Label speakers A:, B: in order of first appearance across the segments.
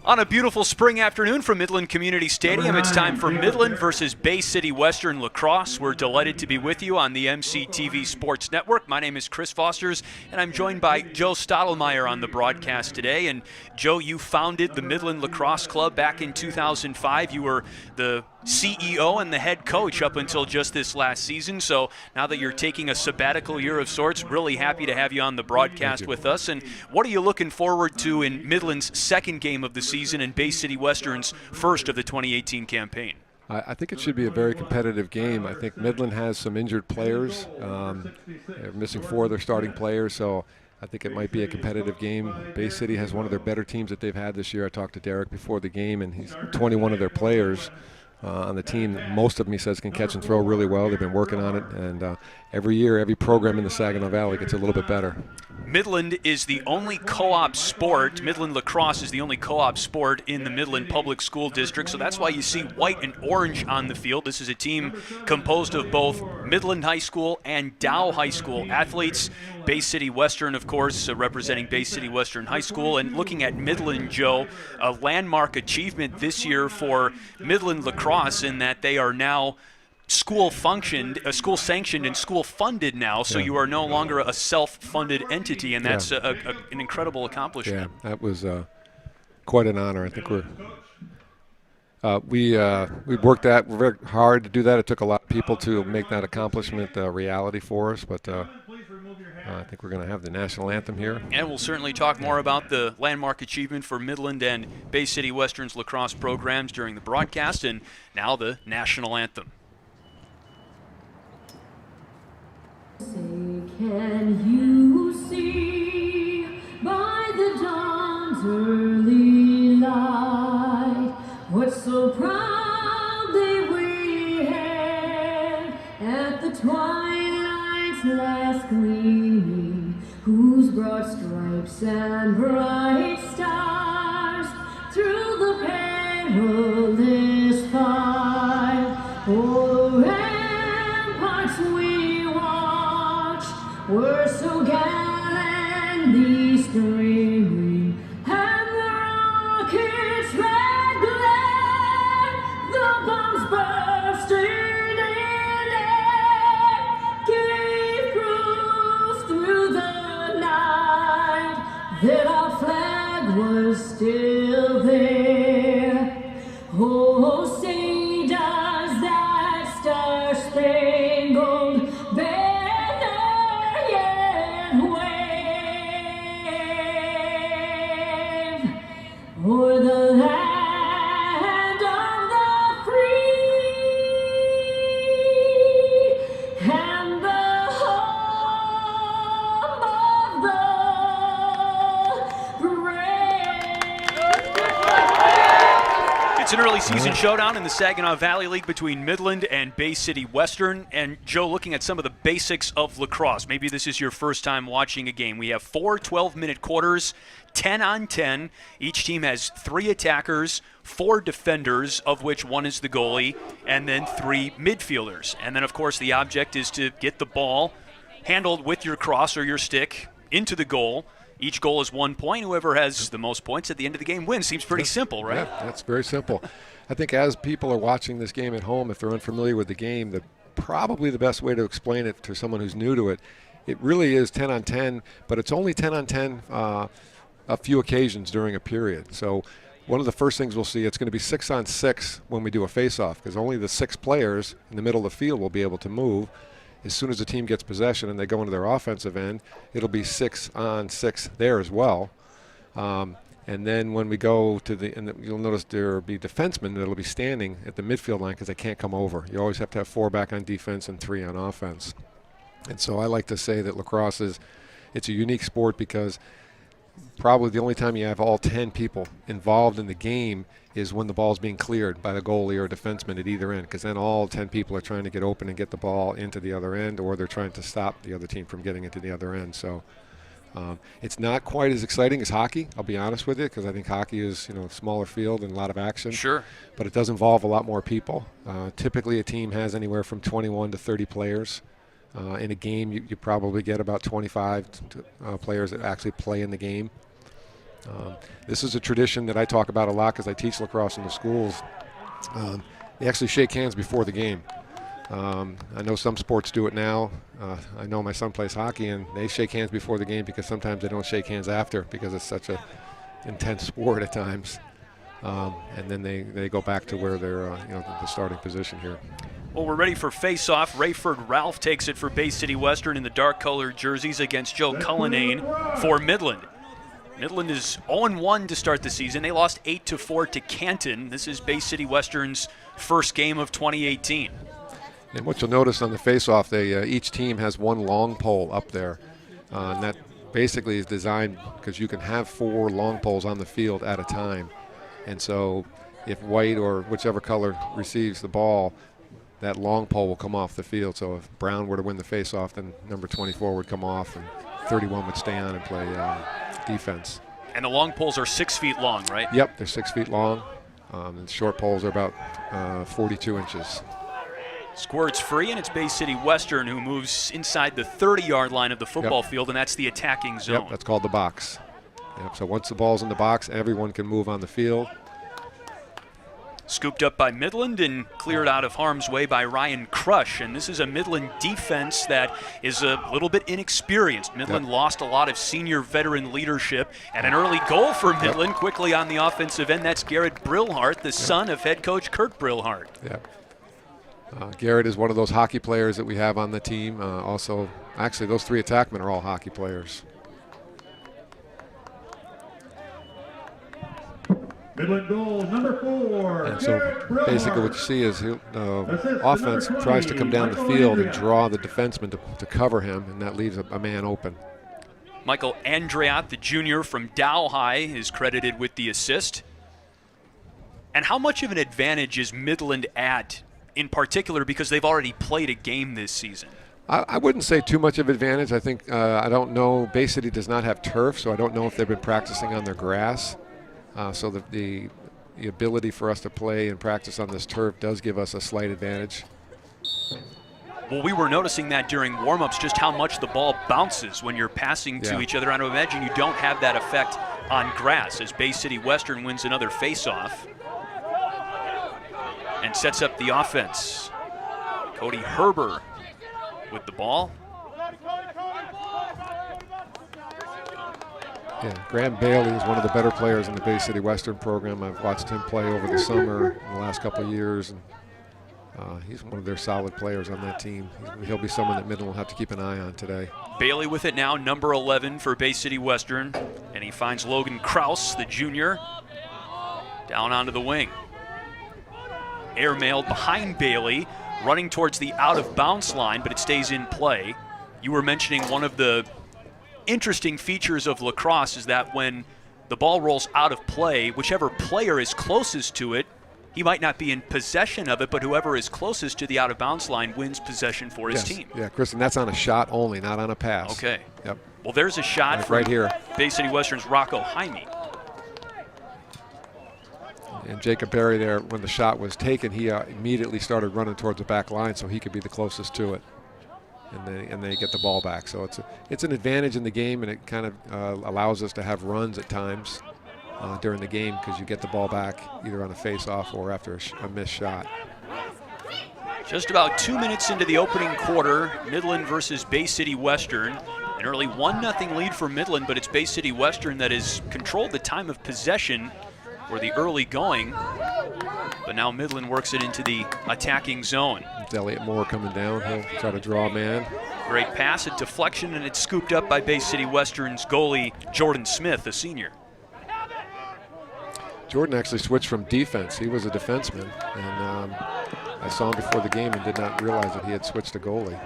A: On a beautiful spring afternoon from Midland Community Stadium, it's time for Midland versus Bay City Western Lacrosse. We're delighted to be with you on the MCTV Sports Network. My name is Chris Fosters, and I'm joined by Joe Stottlemyre on the broadcast today. And Joe, you founded the Midland Lacrosse Club back in 2005. You were the CEO and the head coach up until just this last season. So now that you're taking a sabbatical year of sorts, really happy to have you on the broadcast with us. And what are you looking forward to in Midland's second game of the season and Bay City Western's first of the 2018 campaign?
B: I think it should be a very competitive game. I think Midland has some injured players. They're missing 4 of their starting players, so I think it might be a competitive game. Bay City has one of their better teams that they've had this year. I talked to Derek before the game, and he's 21 of their players on the team. Most of them, he says, can catch and throw really well. They've been working on it, and every year, every program in the Saginaw Valley gets a little bit better.
A: Midland is the only co-op sport, Midland Lacrosse is the only co-op sport in the Midland Public School District, so that's why you see white and orange on the field. This is a team composed of both Midland High School and Dow High School athletes. Bay City Western, of course, representing Bay City Western High School. And looking at Midland, Joe, a landmark achievement this year for Midland Lacrosse in that they are now school sanctioned and school funded now, so you are no longer a self-funded entity, and that's an incredible accomplishment.
B: Yeah, that was quite an honor. I think we worked very hard to do that. It took a lot of people to make that accomplishment a reality for us, but I think we're going to have the national anthem here.
A: And we'll certainly talk more about the landmark achievement for Midland and Bay City Western's lacrosse programs during the broadcast, and now the national anthem.
C: Say, can you see by the dawn's early light what so proudly we hailed at the twilight's last gleaming, whose broad stripes and bright stars through the perilous fight o'er ramparts we watched were so gallantly streaming, and the rockets' red glare, the bombs bursting in air, gave proof through the night that our flag was still there. Oh, say does that star-spangled banner yet wave o'er the land of the free and the home of the brave?
A: It's an early season showdown in the Saginaw Valley League between Midland and Bay City Western. And Joe, looking at some of the basics of lacrosse, maybe this is your first time watching a game. We have 4 12-minute quarters, 10 on 10. Each team has 3 attackers, 4 defenders, of which 1 is the goalie, and then 3 midfielders. And then, of course, the object is to get the ball handled with your cross or your stick into the goal. Each goal is 1 point. Whoever has the most points at the end of the game wins. Seems pretty simple, right?
B: Yeah, that's very simple. I think as people are watching this game at home, if they're unfamiliar with the game, probably the best way to explain it to someone who's new to it, it really is 10 on 10, but it's only 10 on 10 a few occasions during a period. So one of the first things we'll see, it's going to be 6 on 6 when we do a face-off, because only the 6 players in the middle of the field will be able to move. As soon as the team gets possession and they go into their offensive end, it'll be 6 on 6 there as well. And then when we go to you'll notice there will be defensemen that'll be standing at the midfield line because they can't come over. You always have to have 4 back on defense and 3 on offense. And so I like to say that lacrosse it's a unique sport because probably the only time you have all 10 people involved in the game is when the ball's being cleared by the goalie or defenseman at either end, because then all 10 people are trying to get open and get the ball into the other end, or they're trying to stop the other team from getting into the other end. So it's not quite as exciting as hockey, I'll be honest with you, because I think hockey is a smaller field and a lot of action.
A: Sure.
B: But it does involve a lot more people. Typically a team has anywhere from 21 to 30 players. In a game, you probably get about 25 players that actually play in the game. This is a tradition that I talk about a lot because I teach lacrosse in the schools. They actually shake hands before the game. I know some sports do it now. I know my son plays hockey, and they shake hands before the game because sometimes they don't shake hands after because it's such a intense sport at times. And then they go back to where they're, the starting position here.
A: Well, we're ready for face-off. Rayford Ralph takes it for Bay City Western in the dark-colored jerseys against Joe Cullinane for Midland. Midland is 0-1 to start the season. They lost 8-4 to Canton. This is Bay City Western's first game of 2018.
B: And what you'll notice on the face-off, each team has one long pole up there. And that basically is designed because you can have 4 long poles on the field at a time. And so if white or whichever color receives the ball, that long pole will come off the field. So if Brown were to win the face-off, then number 24 would come off and 31 would stay on and play defense.
A: And the long poles are 6 feet long, right?
B: Yep, they're 6 feet long. And short poles are about 42 inches.
A: Squirt's free, and it's Bay City Western who moves inside the 30-yard line of the football field, and that's the attacking zone.
B: Yep, that's called the box. Yep, so once the ball's in the box, everyone can move on the field.
A: Scooped up by Midland and cleared out of harm's way by Ryan Crush. And this is a Midland defense that is a little bit inexperienced. Midland lost a lot of senior veteran leadership. And an early goal for Midland quickly on the offensive end. That's Garrett Brillhart, the son of head coach Kurt Brillhart.
B: Garrett is one of those hockey players that we have on the team. Also, actually, those 3 attackmen are all hockey players.
D: Midland goal number 4.
B: And so basically what you see is offense tries to come down the field and draw the defenseman to cover him, and that leaves a man open.
A: Michael Andreat, the junior from Dow High, is credited with the assist. And how much of an advantage is Midland at, in particular, because they've already played a game this season?
B: I wouldn't say too much of advantage. I think, I don't know, Bay City does not have turf, so I don't know if they've been practicing on their grass. So the ability for us to play and practice on this turf does give us a slight advantage.
A: Well, we were noticing that during warm-ups, just how much the ball bounces when you're passing to each other. I would imagine you don't have that effect on grass as Bay City Western wins another face-off and sets up the offense. Cody Herber with the ball.
B: Yeah, Graham Bailey is one of the better players in the Bay City Western program. I've watched him play over the summer in the last couple of years, and he's one of their solid players on that team. He'll be someone that Midland will have to keep an eye on today.
A: Bailey with it now, number 11 for Bay City Western, and he finds Logan Kraus, the junior, down onto the wing. Airmailed behind Bailey, running towards the out-of-bounds line, but it stays in play. You were mentioning one of the interesting features of lacrosse is that when the ball rolls out of play, whichever player is closest to it, he might not be in possession of it, but whoever is closest to the out-of-bounds line wins possession for his team.
B: Yeah, Kristen, that's on a shot only, not on a pass.
A: Okay.
B: Yep.
A: Well, there's a shot
B: right here.
A: Bay City Western's Rocco Jaime.
B: And Jacob Berry there, when the shot was taken, he immediately started running towards the back line so he could be the closest to it. And they get the ball back. So it's an advantage in the game, and it kind of allows us to have runs at times during the game because you get the ball back either on a face-off or after a missed shot.
A: Just about 2 minutes into the opening quarter, Midland versus Bay City Western. An early 1-0 lead for Midland, but it's Bay City Western that has controlled the time of possession for the early going. But now Midland works it into the attacking zone.
B: It's Elliott Moore coming down. He'll try to draw a man.
A: Great pass, a deflection, and it's scooped up by Bay City Western's goalie, Jordan Smith, a senior.
B: Jordan actually switched from defense. He was a defenseman, and I saw him before the game and did not realize that he had switched to goalie.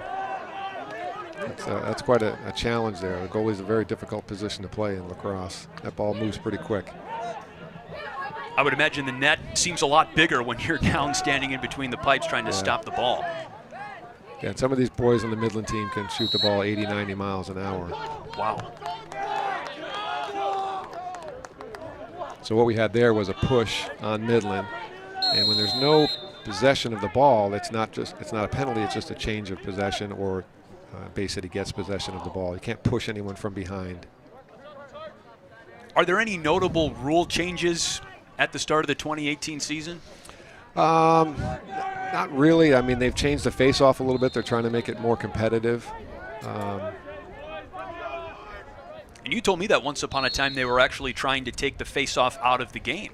B: That's quite a challenge there. The goalie is a very difficult position to play in lacrosse. That ball moves pretty quick.
A: I would imagine the net seems a lot bigger when you're down standing in between the pipes trying to stop the ball.
B: Yeah, and some of these boys on the Midland team can shoot the ball 80, 90 miles an hour.
A: Wow.
B: So what we had there was a push on Midland, and when there's no possession of the ball, it's not a penalty, it's just a change of possession, or Bay City gets possession of the ball. You can't push anyone from behind.
A: Are there any notable rule changes at the start of the 2018 season?
B: Not really. I mean, they've changed the face-off a little bit. They're trying to make it more competitive.
A: And you told me that once upon a time they were actually trying to take the face-off out of the game.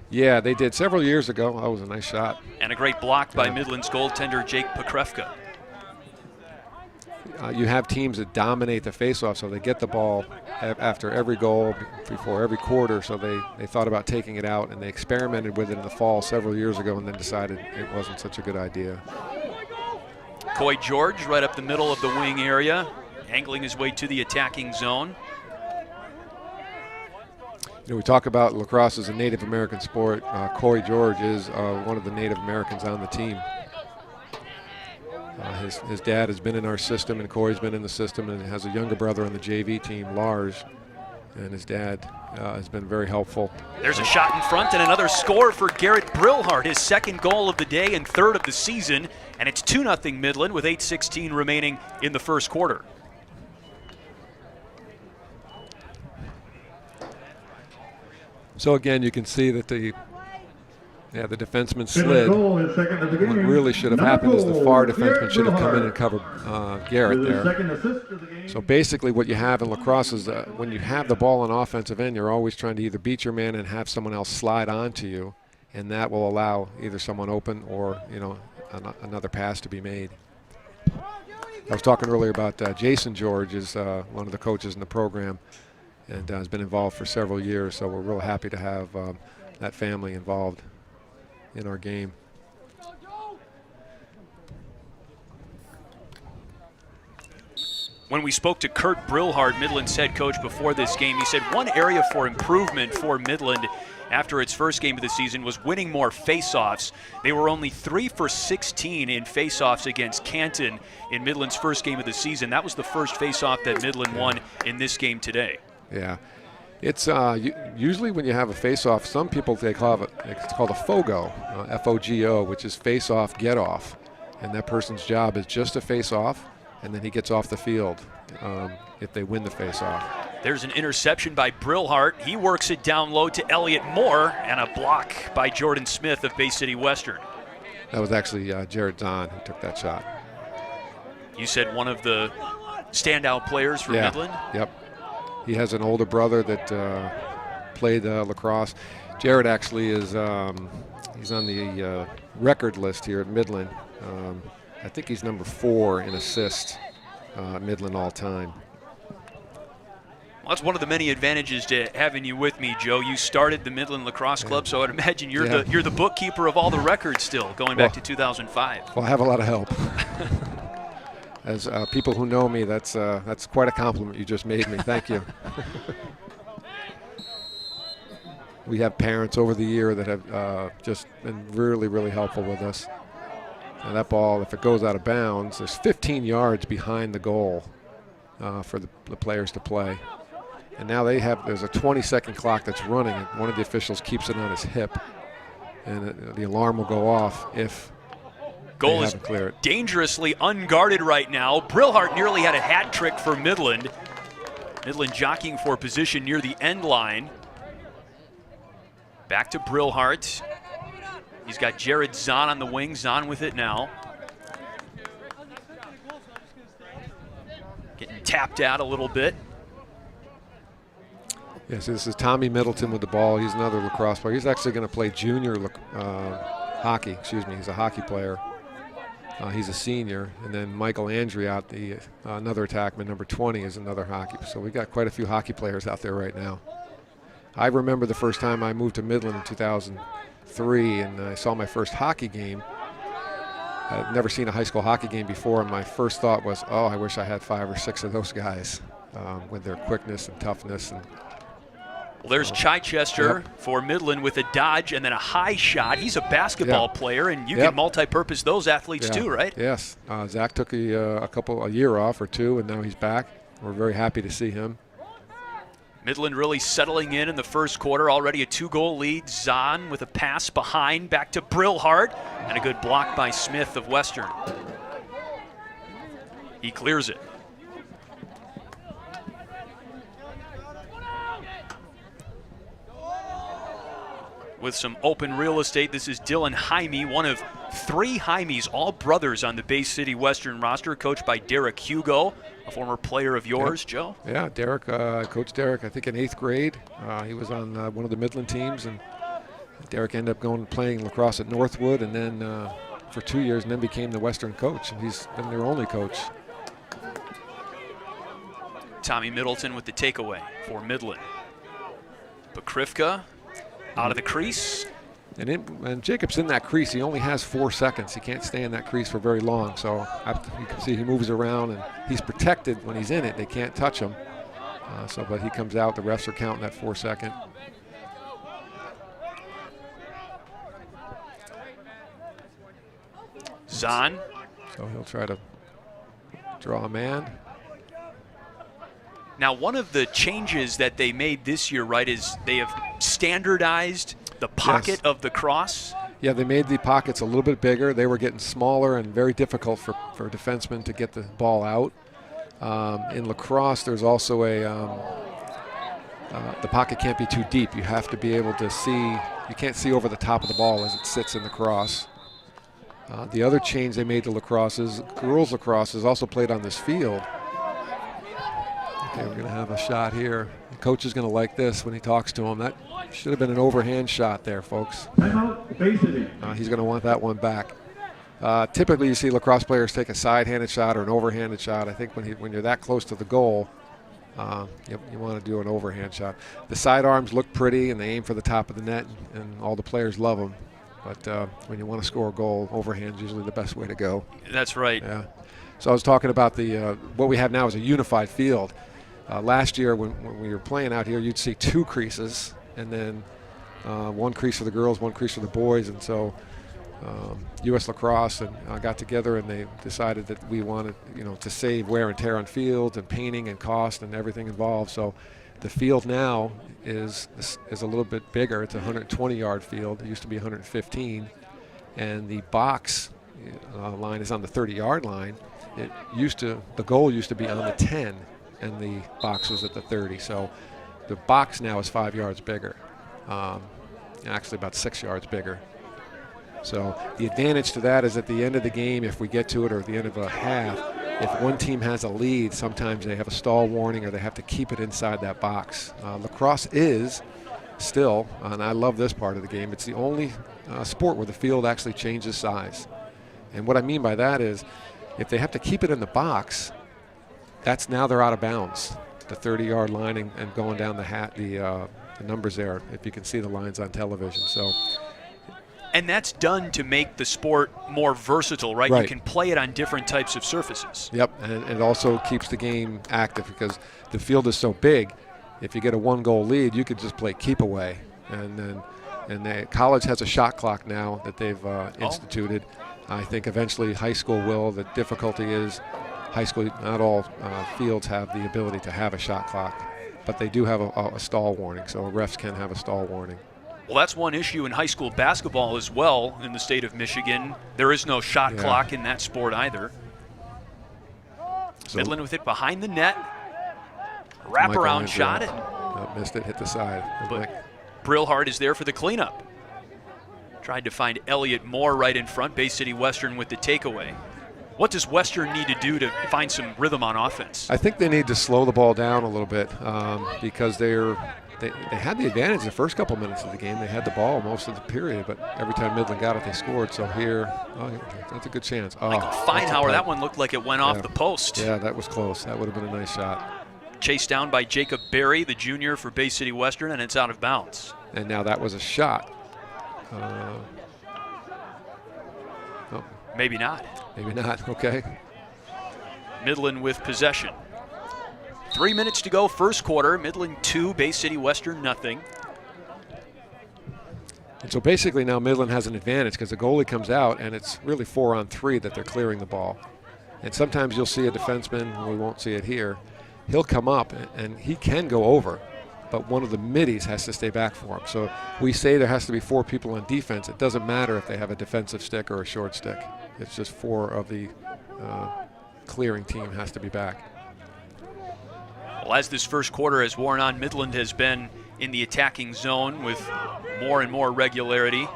B: Yeah, they did several years ago. That was a nice shot.
A: And a great block by Midland's goaltender Jake Pokrevka.
B: You have teams that dominate the face-off, so they get the ball after every goal, before every quarter, so they thought about taking it out, and they experimented with it in the fall several years ago and then decided it wasn't such a good idea.
A: Coy George right up the middle of the wing area, angling his way to the attacking zone.
B: You know, we talk about lacrosse as a Native American sport. Coy George is one of the Native Americans on the team. His dad has been in our system, and Coy's been in the system, and has a younger brother on the JV team, Lars, and his dad has been very helpful.
A: There's a shot in front and another score for Garrett Brillhart, his second goal of the day and third of the season, and it's 2-0 Midland with 8:16 remaining in the first quarter.
B: So again, you can see that the defenseman slid.
D: Midland goal, his second of the
B: What
D: game.
B: really should have
D: Number
B: happened is the
D: 4,
B: far defenseman
D: Garrett
B: should have come in
D: Brillhart.
B: and covered Garrett
D: With his
B: there.
D: second assist of the game.
B: So basically what you have in lacrosse is when you have the ball on offensive end, you're always trying to either beat your man and have someone else slide onto you, and that will allow either someone open or, you know, another pass to be made. I was talking earlier about Jason George is one of the coaches in the program, and has been involved for several years, so we're real happy to have that family involved in our game.
A: When we spoke to Kurt Brillhart, Midland's head coach, before this game, he said one area for improvement for Midland after its first game of the season was winning more face-offs. They were only 3 for 16 in face-offs against Canton in Midland's first game of the season. That was the first face-off that Midland won in this game today.
B: Yeah. It's usually when you have a face-off, some people it's called a FOGO, F-O-G-O, which is face-off, get-off. And that person's job is just to face-off, and then he gets off the field if they win the face-off.
A: There's an interception by Brillhart. He works it down low to Elliott Moore, and a block by Jordan Smith of Bay City Western.
B: That was actually Jared Zahn who took that shot.
A: You said one of the standout players for Midland?
B: Yep. He has an older brother that played lacrosse. Jared actually is he's on the record list here at Midland. I think he's number 4 in assists at Midland all time.
A: Well, that's one of the many advantages to having you with me, Joe. You started the Midland Lacrosse Club, so I'd imagine you're the bookkeeper of all the records still, going back to 2005.
B: Well, I have a lot of help. As people who know me, that's quite a compliment you just made me. Thank you. We have parents over the year that have just been really, really helpul with us. And that ball, if it goes out of bounds, there's 15 yards behind the goal for the players to play. And now there's a 20-second clock that's running, and one of the officials keeps it on his hip. And the alarm will go off if
A: Goal is dangerously unguarded right now. Brillhart nearly had a hat trick for Midland. Midland jockeying for position near the end line. Back to Brillhart. He's got Jared Zahn on the wing. Zahn with it now. Getting tapped out a little bit.
B: Yes, this is Tommy Middleton with the ball. He's another lacrosse player. He's actually going to play junior hockey. Excuse me. He's a hockey player. He's a senior. And then Michael Andriot, another attackman, number 20, is another hockey. So we got quite a few hockey players out there right now. I remember the first time I moved to Midland in 2003, and I saw my first hockey game. I'd never seen a high school hockey game before, and my first thought was, oh, I wish I had 5 or 6 of those guys with their quickness and toughness. And
A: well, there's Chichester for Midland with a dodge and then a high shot. He's a basketball player, and you can multi-purpose those athletes too, right?
B: Yes. Zach took a year off or 2, and now he's back. We're very happy to see him.
A: Midland really settling in the first quarter, already a 2-goal lead. Zahn with a pass behind, back to Brillhart, and a good block by Smith of Western. He clears it. with some open real estate. This is Dylan Jaime, one of 3 Jaimes, all brothers on the Bay City Western roster, coached by Derek Hugo, a former player of yours,
B: Yep.
A: Joe.
B: Yeah, Derek, Coach Derek, I think in 8th grade. He was on one of the Midland teams, and Derek ended up going and playing lacrosse at Northwood, and then for 2 years, and then became the Western coach. And he's been their only coach.
A: Tommy Middleton with the takeaway for Midland. Bakrivka out of the crease.
B: And Jacob's in that crease. He only has 4 seconds. He can't stay in that crease for very long. So you can see he moves around, and he's protected when he's in it. They can't touch him. But he comes out. The refs are counting that 4 second.
A: Zahn.
B: So he'll try to draw a man.
A: Now, one of the changes that they made this year, right, is they have standardized the pocket of the cross.
B: Yeah, they made the pockets a little bit bigger. They were getting smaller and very difficult for defensemen to get the ball out. In lacrosse, there's also the pocket can't be too deep. You have to be able to see. You can't see over the top of the ball as it sits in the cross. The other change they made to lacrosse is girls lacrosse is also played on this field. Okay, we're going to have a shot here. The coach is going to like this when he talks to him. That should have been an overhand shot there, folks.
D: Timeout, Bay City.
B: He's going to want that one back. Typically, you see lacrosse players take a side-handed shot or an overhanded shot. I think when you're that close to the goal, you want to do an overhand shot. The sidearms look pretty, and they aim for the top of the net, and all the players love them. But when you want to score a goal, overhand is usually the best way to go.
A: That's right.
B: Yeah. So I was talking about the what we have now is a unified field. Last year, when we were playing out here, you'd see 2 creases, and then 1 crease for the girls, 1 crease for the boys. And so U.S. Lacrosse got together, and they decided that we wanted, to save wear and tear on fields and painting and cost and everything involved. So the field now is a little bit bigger. It's a 120-yard field. It used to be 115, and the box line is on the 30-yard line. The goal used to be on the 10. And the box was at the 30. So the box now is 5 yards bigger, actually about 6 yards bigger. So the advantage to that is at the end of the game, if we get to it, or at the end of a half, if one team has a lead, sometimes they have a stall warning or they have to keep it inside that box. Lacrosse is still, and I love this part of the game, it's the only sport where the field actually changes size. And what I mean by that is if they have to keep it in the box, that's now they're out of bounds, the 30-yard line and going down the numbers there, if you can see the lines on television. So,
A: and that's done to make the sport more versatile, right? You can play it on different types of surfaces.
B: Yep, and it also keeps the game active because the field is so big. If you get a 1-goal lead, you could just play keep away. And college has a shot clock now that they've instituted. I think eventually high school will. The difficulty is high school, not all fields have the ability to have a shot clock, but they do have a stall warning, so refs can have a stall warning.
A: Well, that's one issue in high school basketball as well in the state of Michigan. There is no shot clock in that sport either. So Midland with it behind the net. Wraparound shot it.
B: Missed it, hit the side.
A: But Brillhart is there for the cleanup. Tried to find Elliott Moore right in front. Bay City Western with the takeaway. What does Western need to do to find some rhythm on offense?
B: I think they need to slow the ball down a little bit because they had the advantage the first couple minutes of the game. They had the ball most of the period, but every time Midland got it, they scored. So here, that's a good chance.
A: Michael Feinhauer, that one looked like it went off the post.
B: Yeah, that was close. That would have been a nice shot.
A: Chased down by Jacob Berry, the junior for Bay City Western, and it's out of bounds.
B: And now that was a shot.
A: Maybe not.
B: Maybe not, okay.
A: Midland with possession. 3 minutes to go, first quarter. Midland 2, Bay City Western nothing.
B: And so basically now Midland has an advantage because the goalie comes out and it's really 4-on-3 that they're clearing the ball. And sometimes you'll see a defenseman, we won't see it here, he'll come up and he can go over, but one of the middies has to stay back for him. So we say there has to be 4 people on defense. It doesn't matter if they have a defensive stick or a short stick. It's just 4 of the clearing team has to be back.
A: Well, as this first quarter has worn on, Midland has been in the attacking zone with more and more regularity.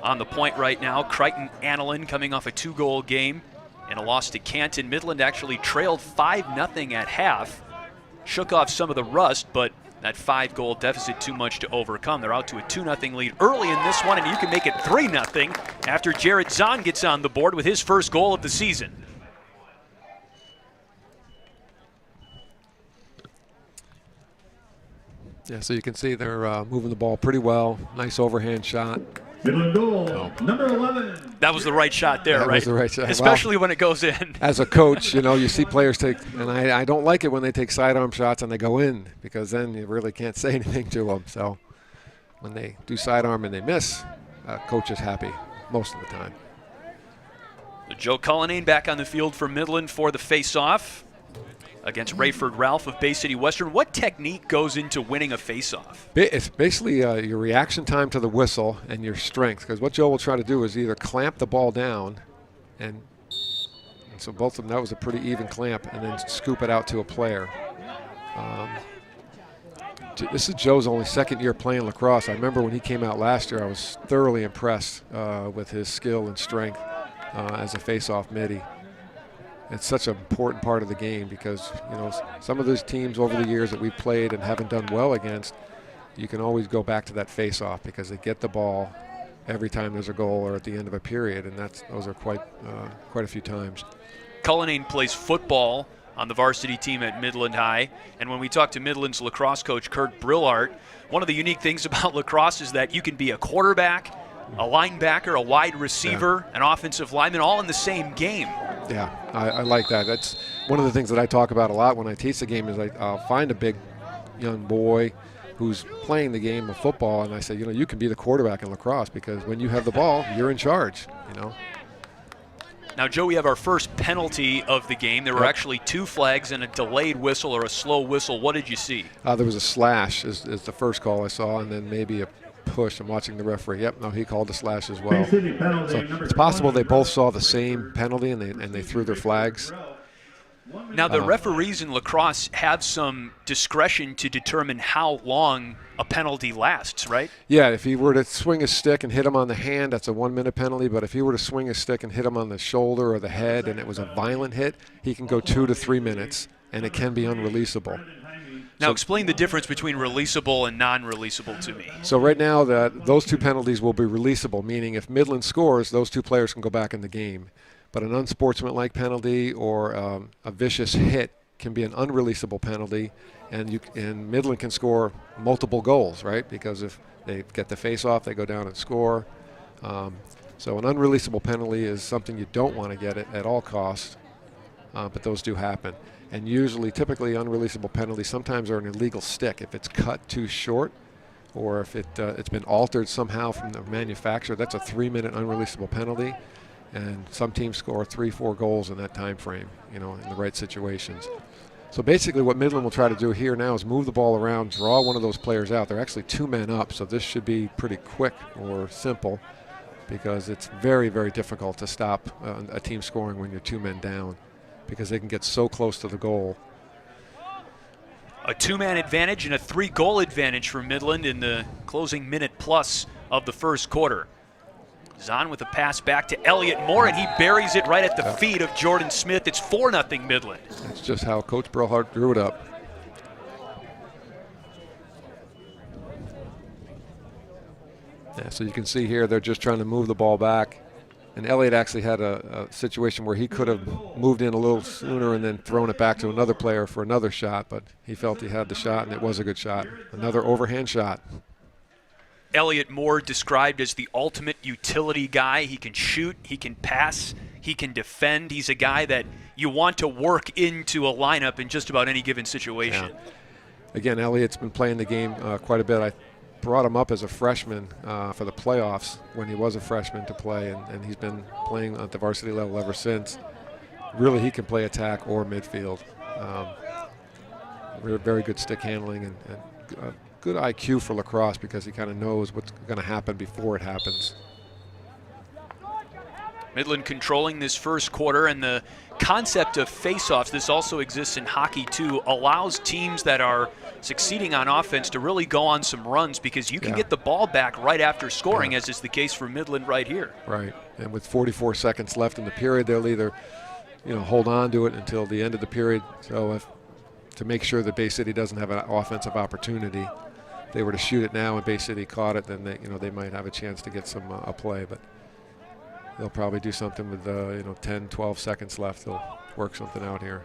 A: On the point right now, Crichton Annalyn coming off a 2-goal game and a loss to Canton. Midland actually trailed 5-0 at half, shook off some of the rust, but that 5-goal deficit too much to overcome. They're out to a 2-0 lead early in this one, and you can make it 3-0 after Jared Zahn gets on the board with his first goal of the season.
B: Yeah, so you can see they're moving the ball pretty well. Nice overhand shot.
D: Midland goal, number 11.
A: That was the right shot there,
B: That
A: right?
B: was the right shot.
A: Especially when it goes in.
B: As a coach, you know, you see players take, and I don't like it when they take sidearm shots and they go in, because then you really can't say anything to them. So when they do sidearm and they miss, coach is happy most of the time.
A: Joe Cullinane back on the field for Midland for the face-off against Rayford Ralph of Bay City Western. What technique goes into winning a face-off?
B: It's basically your reaction time to the whistle and your strength, because what Joe will try to do is either clamp the ball down, and so both of them, that was a pretty even clamp, and then scoop it out to a player. This is Joe's only second year playing lacrosse. I remember when he came out last year, I was thoroughly impressed with his skill and strength as a face-off midi. It's such an important part of the game, because, you know, some of those teams over the years that we've played and haven't done well against, you can always go back to that face-off because they get the ball every time there's a goal or at the end of a period, and those are quite a few times.
A: Cullinane plays football on the varsity team at Midland High, and when we talk to Midland's lacrosse coach Garrett Brillhart, one of the unique things about lacrosse is that you can be a quarterback, a linebacker, a wide receiver, an offensive lineman, all in the same game.
B: Yeah, I like that. That's one of the things that I talk about a lot when I teach the game. Is I'll find a big young boy who's playing the game of football, and I say, you know, you can be the quarterback in lacrosse, because when you have the ball, you're in charge, you know.
A: Now, Joe, we have our first penalty of the game. There were actually 2 flags and a delayed whistle or a slow whistle. What did you see?
B: There was a slash is the first call I saw, and then maybe a push. I'm watching the referee. Yep, no, he called a slash as well. So it's possible they both saw the same penalty and they threw their flags.
A: Now, the referees in lacrosse have some discretion to determine how long a penalty lasts, right?
B: Yeah, if he were to swing his stick and hit him on the hand, that's a 1-minute penalty. But if he were to swing his stick and hit him on the shoulder or the head and it was a violent hit, he can go 2 to 3 minutes, and it can be unreleasable.
A: Now, explain the difference between releasable and non-releasable to me.
B: So right now, those 2 penalties will be releasable, meaning if Midland scores, those 2 players can go back in the game. But an unsportsmanlike penalty or a vicious hit can be an unreleasable penalty, and Midland can score multiple goals, right? Because if they get the face-off, they go down and score. So an unreleasable penalty is something you don't want to get at all costs, but those do happen. And usually, typically, unreleasable penalties sometimes are an illegal stick. If it's cut too short, or if it's been altered somehow from the manufacturer, that's a 3-minute unreleasable penalty. And some teams score 3-4 goals in that time frame, you know, in the right situations. So basically what Midland will try to do here now is move the ball around, draw one of those players out. They're actually 2 men up, so this should be pretty quick or simple, because it's very, very difficult to stop a team scoring when you're 2 men down, because they can get so close to the goal.
A: A 2-man advantage and a 3-goal advantage for Midland in the closing minute plus of the first quarter. Zahn with a pass back to Elliott Moore, and he buries it right at the feet of Jordan Smith. It's 4-0 Midland.
B: That's just how Coach Brillhart drew it up. Yeah, so you can see here they're just trying to move the ball back. And Elliott actually had a situation where he could have moved in a little sooner and then thrown it back to another player for another shot, but he felt he had the shot, and it was a good shot. Another overhand shot.
A: Elliott Moore described as the ultimate utility guy. He can shoot, he can pass, he can defend. He's a guy that you want to work into a lineup in just about any given situation.
B: Yeah. Again, Elliott's been playing the game quite a bit. I brought him up as a freshman for the playoffs when he was a freshman to play, and he's been playing at the varsity level ever since. Really, he can play attack or midfield. Very good stick handling and good IQ for lacrosse, because he kind of knows what's going to happen before it happens.
A: Midland controlling this first quarter, and the concept of face-offs, this also exists in hockey too, allows teams that are succeeding on offense to really go on some runs because you can get the ball back right after scoring, as is the case for Midland right here.
B: Right, and with 44 seconds left in the period, they'll either hold on to it until the end of the period. So to make sure that Bay City doesn't have an offensive opportunity, if they were to shoot it now and Bay City caught it, then they might have a chance to get some a play. But they'll probably do something with 10, 12 seconds left. They'll work something out here.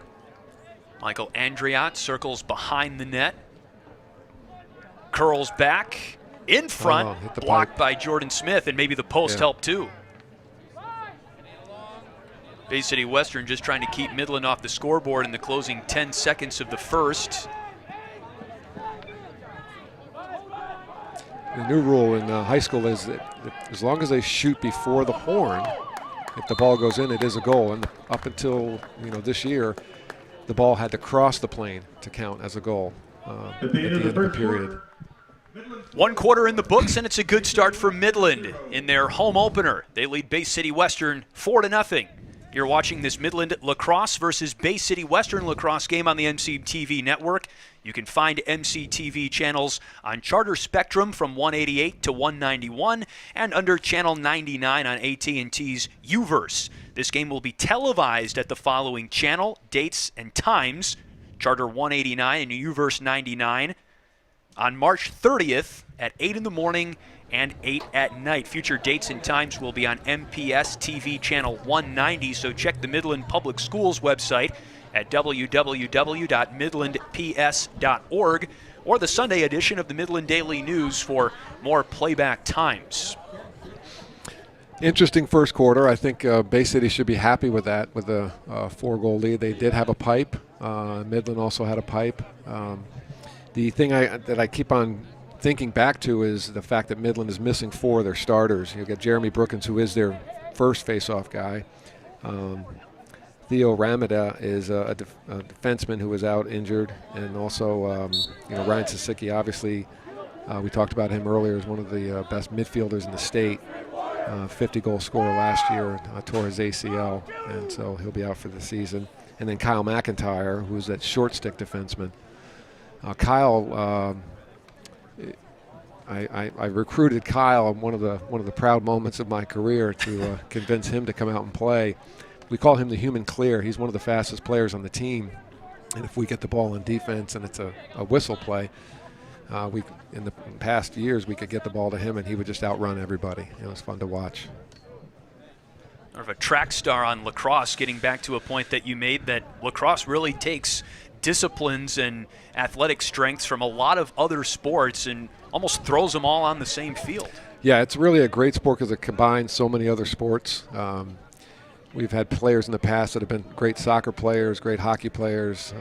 A: Michael Andriot circles behind the net, curls back in front, blocked by Jordan Smith, and maybe the post helped too. Bay City Western just trying to keep Midland off the scoreboard in the closing 10 seconds of the first.
B: The new rule in high school is that as long as they shoot before the horn, if the ball goes in, it is a goal. And up until this year, the ball had to cross the plane to count as a goal at the end of the period.
A: 1 quarter in the books, and it's a good start for Midland in their home opener. They lead Bay City Western 4-0. You're watching this Midland Lacrosse versus Bay City Western Lacrosse game on the MCTV network. You can find MCTV channels on Charter Spectrum from 188 to 191 and under channel 99 on AT&T's UVerse. This game will be televised at the following channel, dates, and times: Charter 189 and UVerse 99 on March 30th at 8 in the morning and 8 at night. Future dates and times will be on MPS TV channel 190, so check the Midland Public Schools website at www.midlandps.org or the Sunday edition of the Midland Daily News for more playback times.
B: Interesting first quarter. I think Bay City should be happy with that, with a 4-goal lead. They did have a pipe. Midland also had a pipe. The thing that I keep on thinking back to is the fact that Midland is missing 4 of their starters. You've got Jeremy Brookins, who is their first face-off guy. Theo Ramada is a defenseman who was out injured, and also Ryan Sasicki, obviously, we talked about him earlier, as one of the best midfielders in the state. 50-goal scorer last year, tore his ACL, and so he'll be out for the season. And then Kyle McIntyre, who's that short stick defenseman. Kyle, I recruited Kyle on one of the proud moments of my career to convince him to come out and play. We call him the human clear. He's one of the fastest players on the team, and if we get the ball in defense and it's a whistle play, in the past years we could get the ball to him and he would just outrun everybody. It was fun to watch.
A: Sort of a track star on lacrosse, getting back to a point that you made, that lacrosse really takes disciplines and athletic strengths from a lot of other sports and almost throws them all on the same field.
B: Yeah, it's really a great sport because it combines so many other sports. We've had players in the past that have been great soccer players, great hockey players.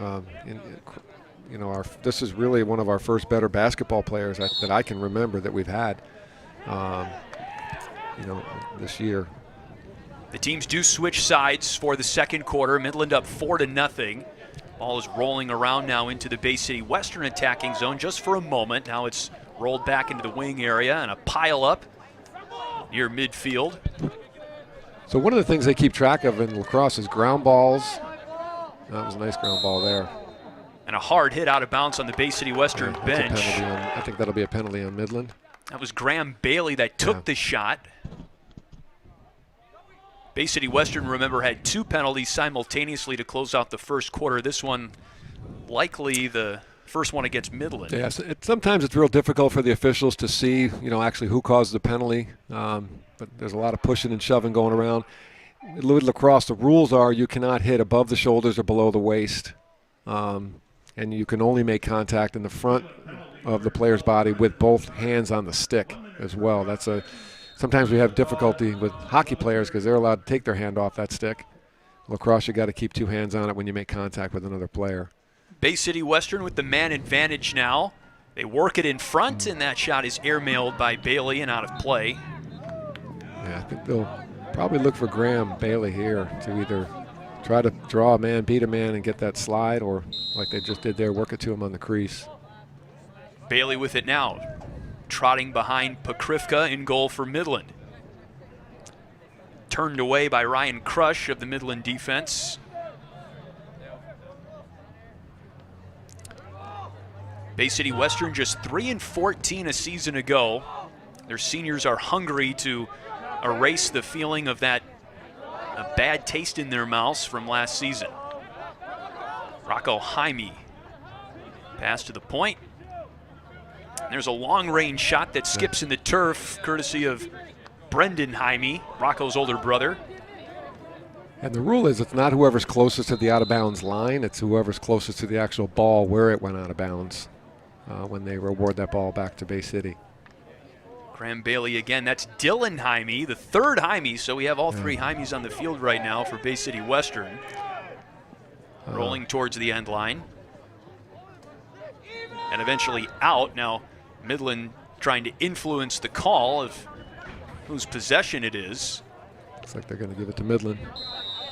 B: This is really one of our first better basketball players that I can remember that we've had, this year.
A: The teams do switch sides for the second quarter. Midland up 4-0. Ball is rolling around now into the Bay City Western attacking zone just for a moment. Now it's rolled back into the wing area and a pile up near midfield.
B: So one of the things they keep track of in lacrosse is ground balls. That was a nice ground ball there.
A: And a hard hit out of bounds on the Bay City Western bench.
B: I think that'll be a penalty on Midland.
A: That was Graham Bailey that took the shot. Bay City Western, remember, had 2 penalties simultaneously to close out the first quarter. This one, likely the first one against Midland.
B: Yes, sometimes it's real difficult for the officials to see, actually who caused the penalty. But there's a lot of pushing and shoving going around. With lacrosse, the rules are you cannot hit above the shoulders or below the waist. And you can only make contact in the front of the player's body with both hands on the stick as well. Sometimes we have difficulty with hockey players because they're allowed to take their hand off that stick. Lacrosse, you got to keep 2 hands on it when you make contact with another player.
A: Bay City Western with the man advantage now. They work it in front, and that shot is airmailed by Bailey and out of play.
B: Yeah, I think they'll probably look for Graham Bailey here to either try to draw a man, beat a man, and get that slide, or like they just did there, work it to him on the crease.
A: Bailey with it now, trotting behind Pokrivka in goal for Midland. Turned away by Ryan Crush of the Midland defense. Bay City Western just 3-14 a season ago. Their seniors are hungry to erase the feeling of that a bad taste in their mouths from last season. Rocco Jaime pass to the point. There's a long-range shot that skips in the turf, courtesy of Brendan Jaime, Rocco's older brother.
B: And the rule is it's not whoever's closest to the out-of-bounds line, it's whoever's closest to the actual ball where it went out of bounds when they reward that ball back to Bay City.
A: Graham Bailey again, that's Dylan Jaime, the third Jaime, so we have all three Jaimes on the field right now for Bay City Western. Rolling towards the end line. And eventually out. Now Midland trying to influence the call of whose possession it is.
B: Looks like they're going to give it to Midland.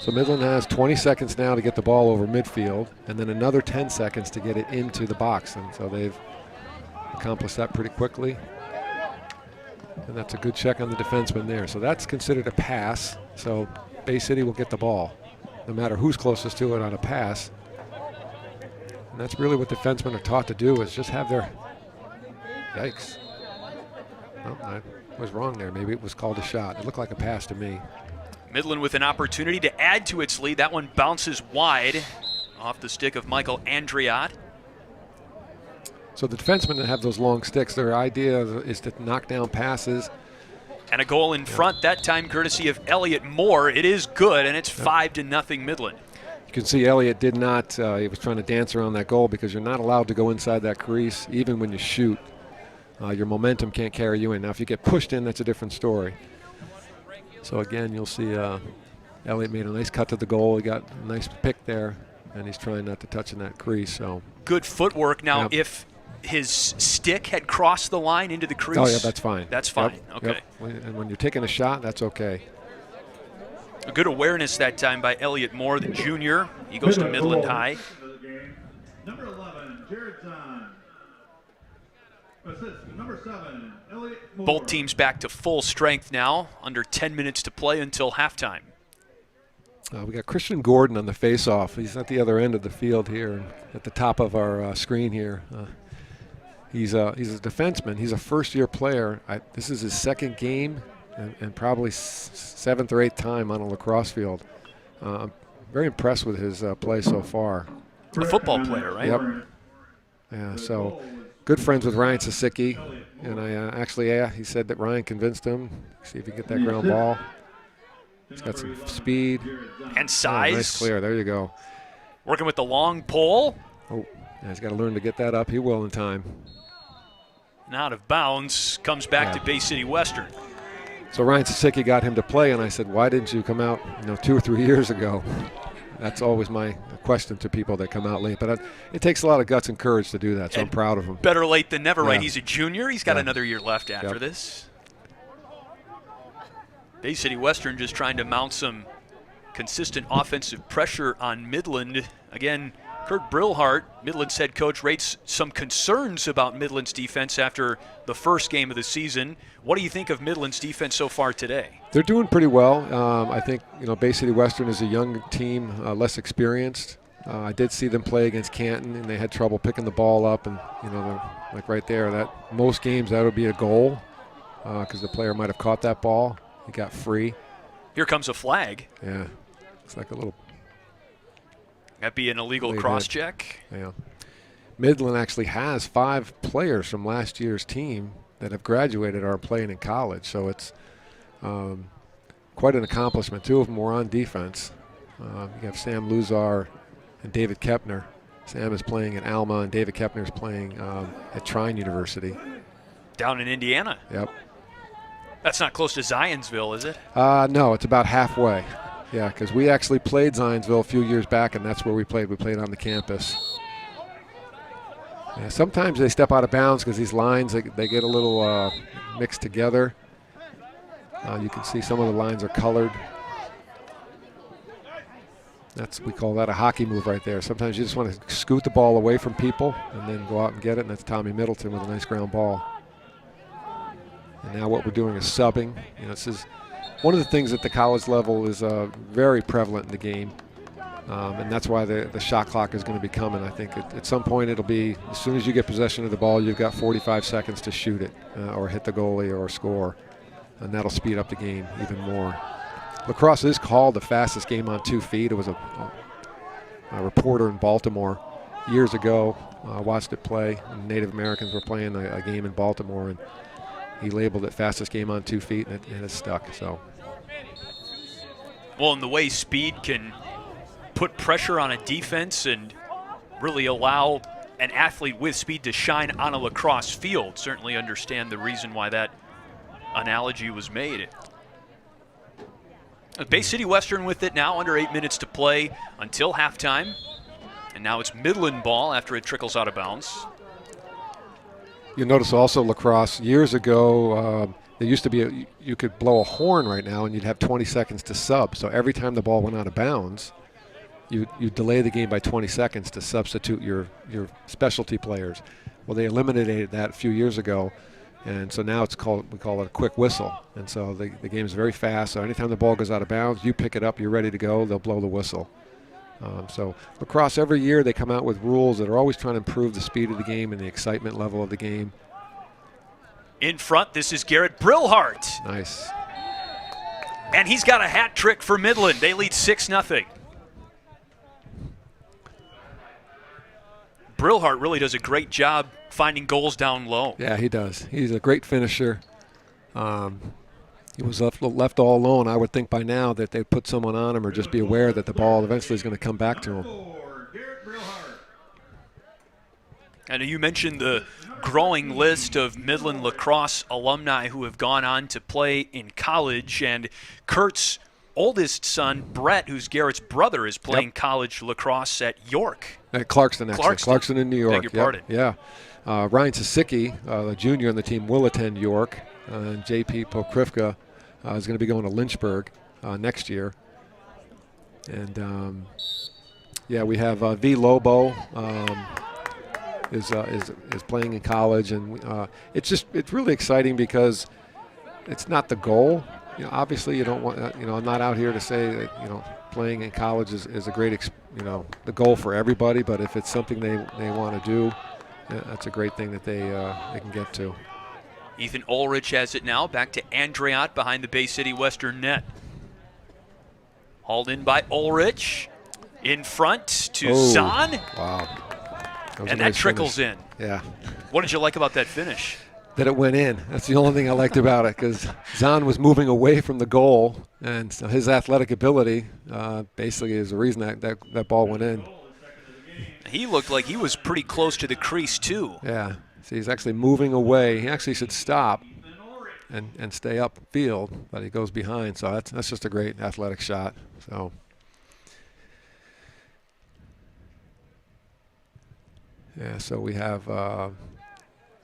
B: So Midland has 20 seconds now to get the ball over midfield, and then another 10 seconds to get it into the box. And so they've accomplished that pretty quickly. And that's a good check on the defenseman there. So that's considered a pass. So Bay City will get the ball, no matter who's closest to it on a pass. And that's really what defensemen are taught to do, is just have their, yikes. Oh, I was wrong there. Maybe it was called a shot. It looked like a pass to me.
A: Midland with an opportunity to add to its lead. That one bounces wide off the stick of Michael Andriot.
B: So the defensemen that have those long sticks, their idea is to knock down passes.
A: And a goal in front, that time courtesy of Elliott Moore. It is good, and it's 5-0 Midland.
B: You can see Elliott did not, he was trying to dance around that goal because you're not allowed to go inside that crease, even when you shoot. Your momentum can't carry you in. Now, if you get pushed in, that's a different story. So again, you'll see Elliott made a nice cut to the goal. He got a nice pick there, and he's trying not to touch in that crease. So
A: good footwork. Now,
B: yep.
A: If his stick had crossed the line into the crease.
B: Oh, yeah, that's fine.
A: That's fine.
B: Yep,
A: okay.
B: Yep. And when you're taking a shot, that's okay.
A: A good awareness that time by Elliott Moore, the junior. He goes to Midland High.
D: Number 11, Jared Zahn. Assist, number 7, Elliott Moore.
A: Both teams back to full strength now. Under 10 minutes to play until halftime.
B: We got Christian Gordon on the face-off. He's at the other end of the field here, at the top of our screen here. He's a defenseman. He's a first-year player. This is his second game and probably 7th or 8th time on a lacrosse field. I'm very impressed with his play so far.
A: A football player, right?
B: Yep. Yeah, so good friends with Ryan Sasicki. And he said that Ryan convinced him. See if he can get that ground ball. He's got some speed.
A: And size.
B: Oh, nice clear. There you go.
A: Working with the long pole.
B: Oh, yeah, he's got to learn to get that up. He will in time.
A: And out of bounds, comes back to Bay City Western.
B: So Ryan Sasicki got him to play, and I said, why didn't you come out 2 or 3 years ago? That's always my question to people that come out late. But it takes a lot of guts and courage to do that, so I'm proud of him.
A: Better late than never, right?
B: Yeah.
A: He's a junior. He's got another year left after this. Bay City Western just trying to mount some consistent offensive pressure on Midland. Again, Kurt Brillhart, Midland's head coach, rates some concerns about Midland's defense after the first game of the season. What do you think of Midland's defense so far today?
B: They're doing pretty well. I think Bay City Western is a young team, less experienced. I did see them play against Canton, and they had trouble picking the ball up. And like right there, that most games that would be a goal because the player might have caught that ball. He got free.
A: Here comes a flag.
B: Yeah, it's like a little.
A: That'd be an illegal cross-check.
B: Yeah. Midland actually has 5 players from last year's team that have graduated or are playing in college, so it's quite an accomplishment. 2 of them were on defense. You have Sam Luzar and David Kepner. Sam is playing at Alma, and David Kepner is playing at Trine University.
A: Down in Indiana.
B: Yep.
A: That's not close to Zionsville, is it?
B: No, it's about halfway. Yeah, because we actually played Zionsville a few years back, and that's where we played. We played on the campus. Yeah, sometimes they step out of bounds because these lines, they get a little mixed together. You can see some of the lines are colored. We call that a hockey move right there. Sometimes you just want to scoot the ball away from people and then go out and get it, and that's Tommy Middleton with a nice ground ball. And now what we're doing is subbing. This is one of the things at the college level is very prevalent in the game. And that's why the shot clock is going to be coming. I think at some point it'll be, as soon as you get possession of the ball, you've got 45 seconds to shoot it or hit the goalie or score. And that'll speed up the game even more. Lacrosse is called the fastest game on 2 feet. It was a reporter in Baltimore years ago watched it play. And Native Americans were playing a game in Baltimore, and he labeled it fastest game on 2 feet, and it stuck. So.
A: Well, and the way speed can put pressure on a defense and really allow an athlete with speed to shine on a lacrosse field. Certainly understand the reason why that analogy was made. Bay City Western with it now, under 8 minutes to play until halftime. And now it's Midland ball after it trickles out of bounds.
B: You'll notice also lacrosse, years ago, there used to be, you could blow a horn right now and you'd have 20 seconds to sub. So every time the ball went out of bounds, you delay the game by 20 seconds to substitute your specialty players. Well, they eliminated that a few years ago, and so now we call it a quick whistle. And so the game is very fast. So anytime the ball goes out of bounds, you pick it up, you're ready to go, they'll blow the whistle. So lacrosse, every year they come out with rules that are always trying to improve the speed of the game and the excitement level of the game.
A: In front, this is Garrett Brillhart.
B: Nice.
A: And he's got a hat trick for Midland. They lead 6-0. Brillhart really does a great job finding goals down low.
B: Yeah, he does. He's a great finisher. He was left all alone. I would think by now that they'd put someone on him or just be aware that the ball eventually is going to come back to him.
A: And you mentioned the growing list of Midland Lacrosse alumni who have gone on to play in college. And Kurt's oldest son, Brett, who's Garrett's brother, is playing college lacrosse at York.
B: At Clarkston, actually. Clarkston in New York.
A: Beg your pardon.
B: Yeah. Ryan Sasicki, the junior on the team, will attend York. And J.P. Pokrivka is going to be going to Lynchburg next year. And, we have V. Lobo is playing in college. And it's really exciting because it's not the goal. Obviously you don't want, I'm not out here to say that, playing in college is a great, the goal for everybody. But if it's something they want to do, that's a great thing that they can get to.
A: Ethan Ulrich has it now. Back to Andreott behind the Bay City Western net. Hauled in by Ulrich. In front to Zahn.
B: Wow.
A: And that trickles in.
B: Yeah.
A: What did you like about that finish?
B: That it went in. That's the only thing I liked about it, because Zahn was moving away from the goal, and so his athletic ability basically is the reason that ball went in.
A: He looked like he was pretty close to the crease, too.
B: Yeah. See, he's actually moving away. He actually should stop and stay upfield, but he goes behind. So that's just a great athletic shot. So. Yeah, so we have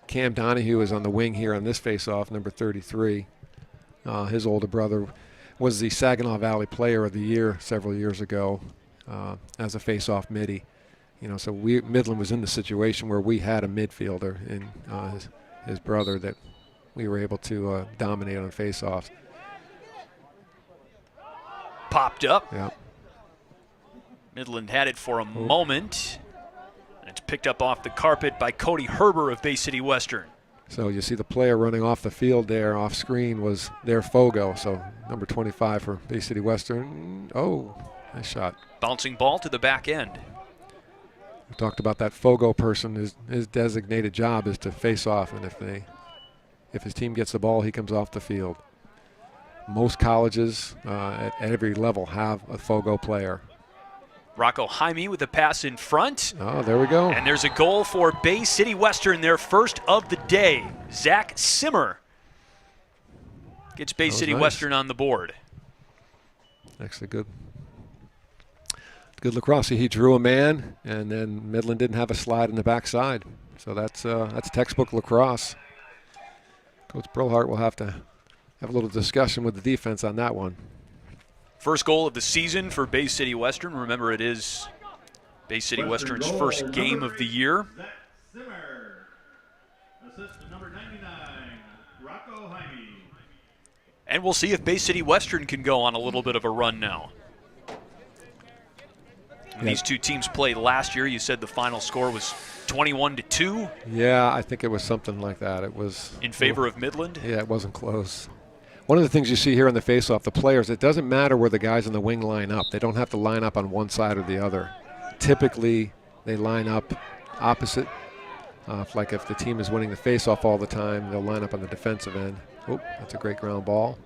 B: Cam Donahue is on the wing here on this face-off, number 33. His older brother was the Saginaw Valley Player of the Year several years ago as a face-off midi. So Midland was in the situation where we had a midfielder in his brother that we were able to dominate on face-offs.
A: Popped up.
B: Yeah.
A: Midland had it for a moment. And it's picked up off the carpet by Cody Herber of Bay City Western.
B: So you see the player running off the field there off screen was their Fogo. So number 25 for Bay City Western. Oh, nice shot.
A: Bouncing ball to the back end.
B: We talked about that Fogo person. His designated job is to face off, and if his team gets the ball, he comes off the field. Most colleges at every level have a Fogo player.
A: Rocco Jaime with the pass in front.
B: Oh, there we go.
A: And there's a goal for Bay City Western, their first of the day. Zach Simmer gets Bay City Western on the board.
B: Actually good lacrosse. He drew a man, and then Midland didn't have a slide in the backside. So that's textbook lacrosse. Coach Brillhart will have to have a little discussion with the defense on that one.
A: First goal of the season for Bay City Western. Remember, it is Bay City Western's first game of the year.
D: Zach Simmer. Assist to number 99, Rocco Jaime.
A: And we'll see if Bay City Western can go on a little bit of a run now. These two teams played last year. You said the final score was 21-2.
B: Yeah, I think it was something like that. It was
A: in favor of Midland.
B: Yeah, it wasn't close. One of the things you see here in the faceoff, the players, it doesn't matter where the guys in the wing line up. They don't have to line up on one side or the other. Typically, they line up opposite. Like if the team is winning the faceoff all the time, they'll line up on the defensive end. Oh, that's a great ground ball.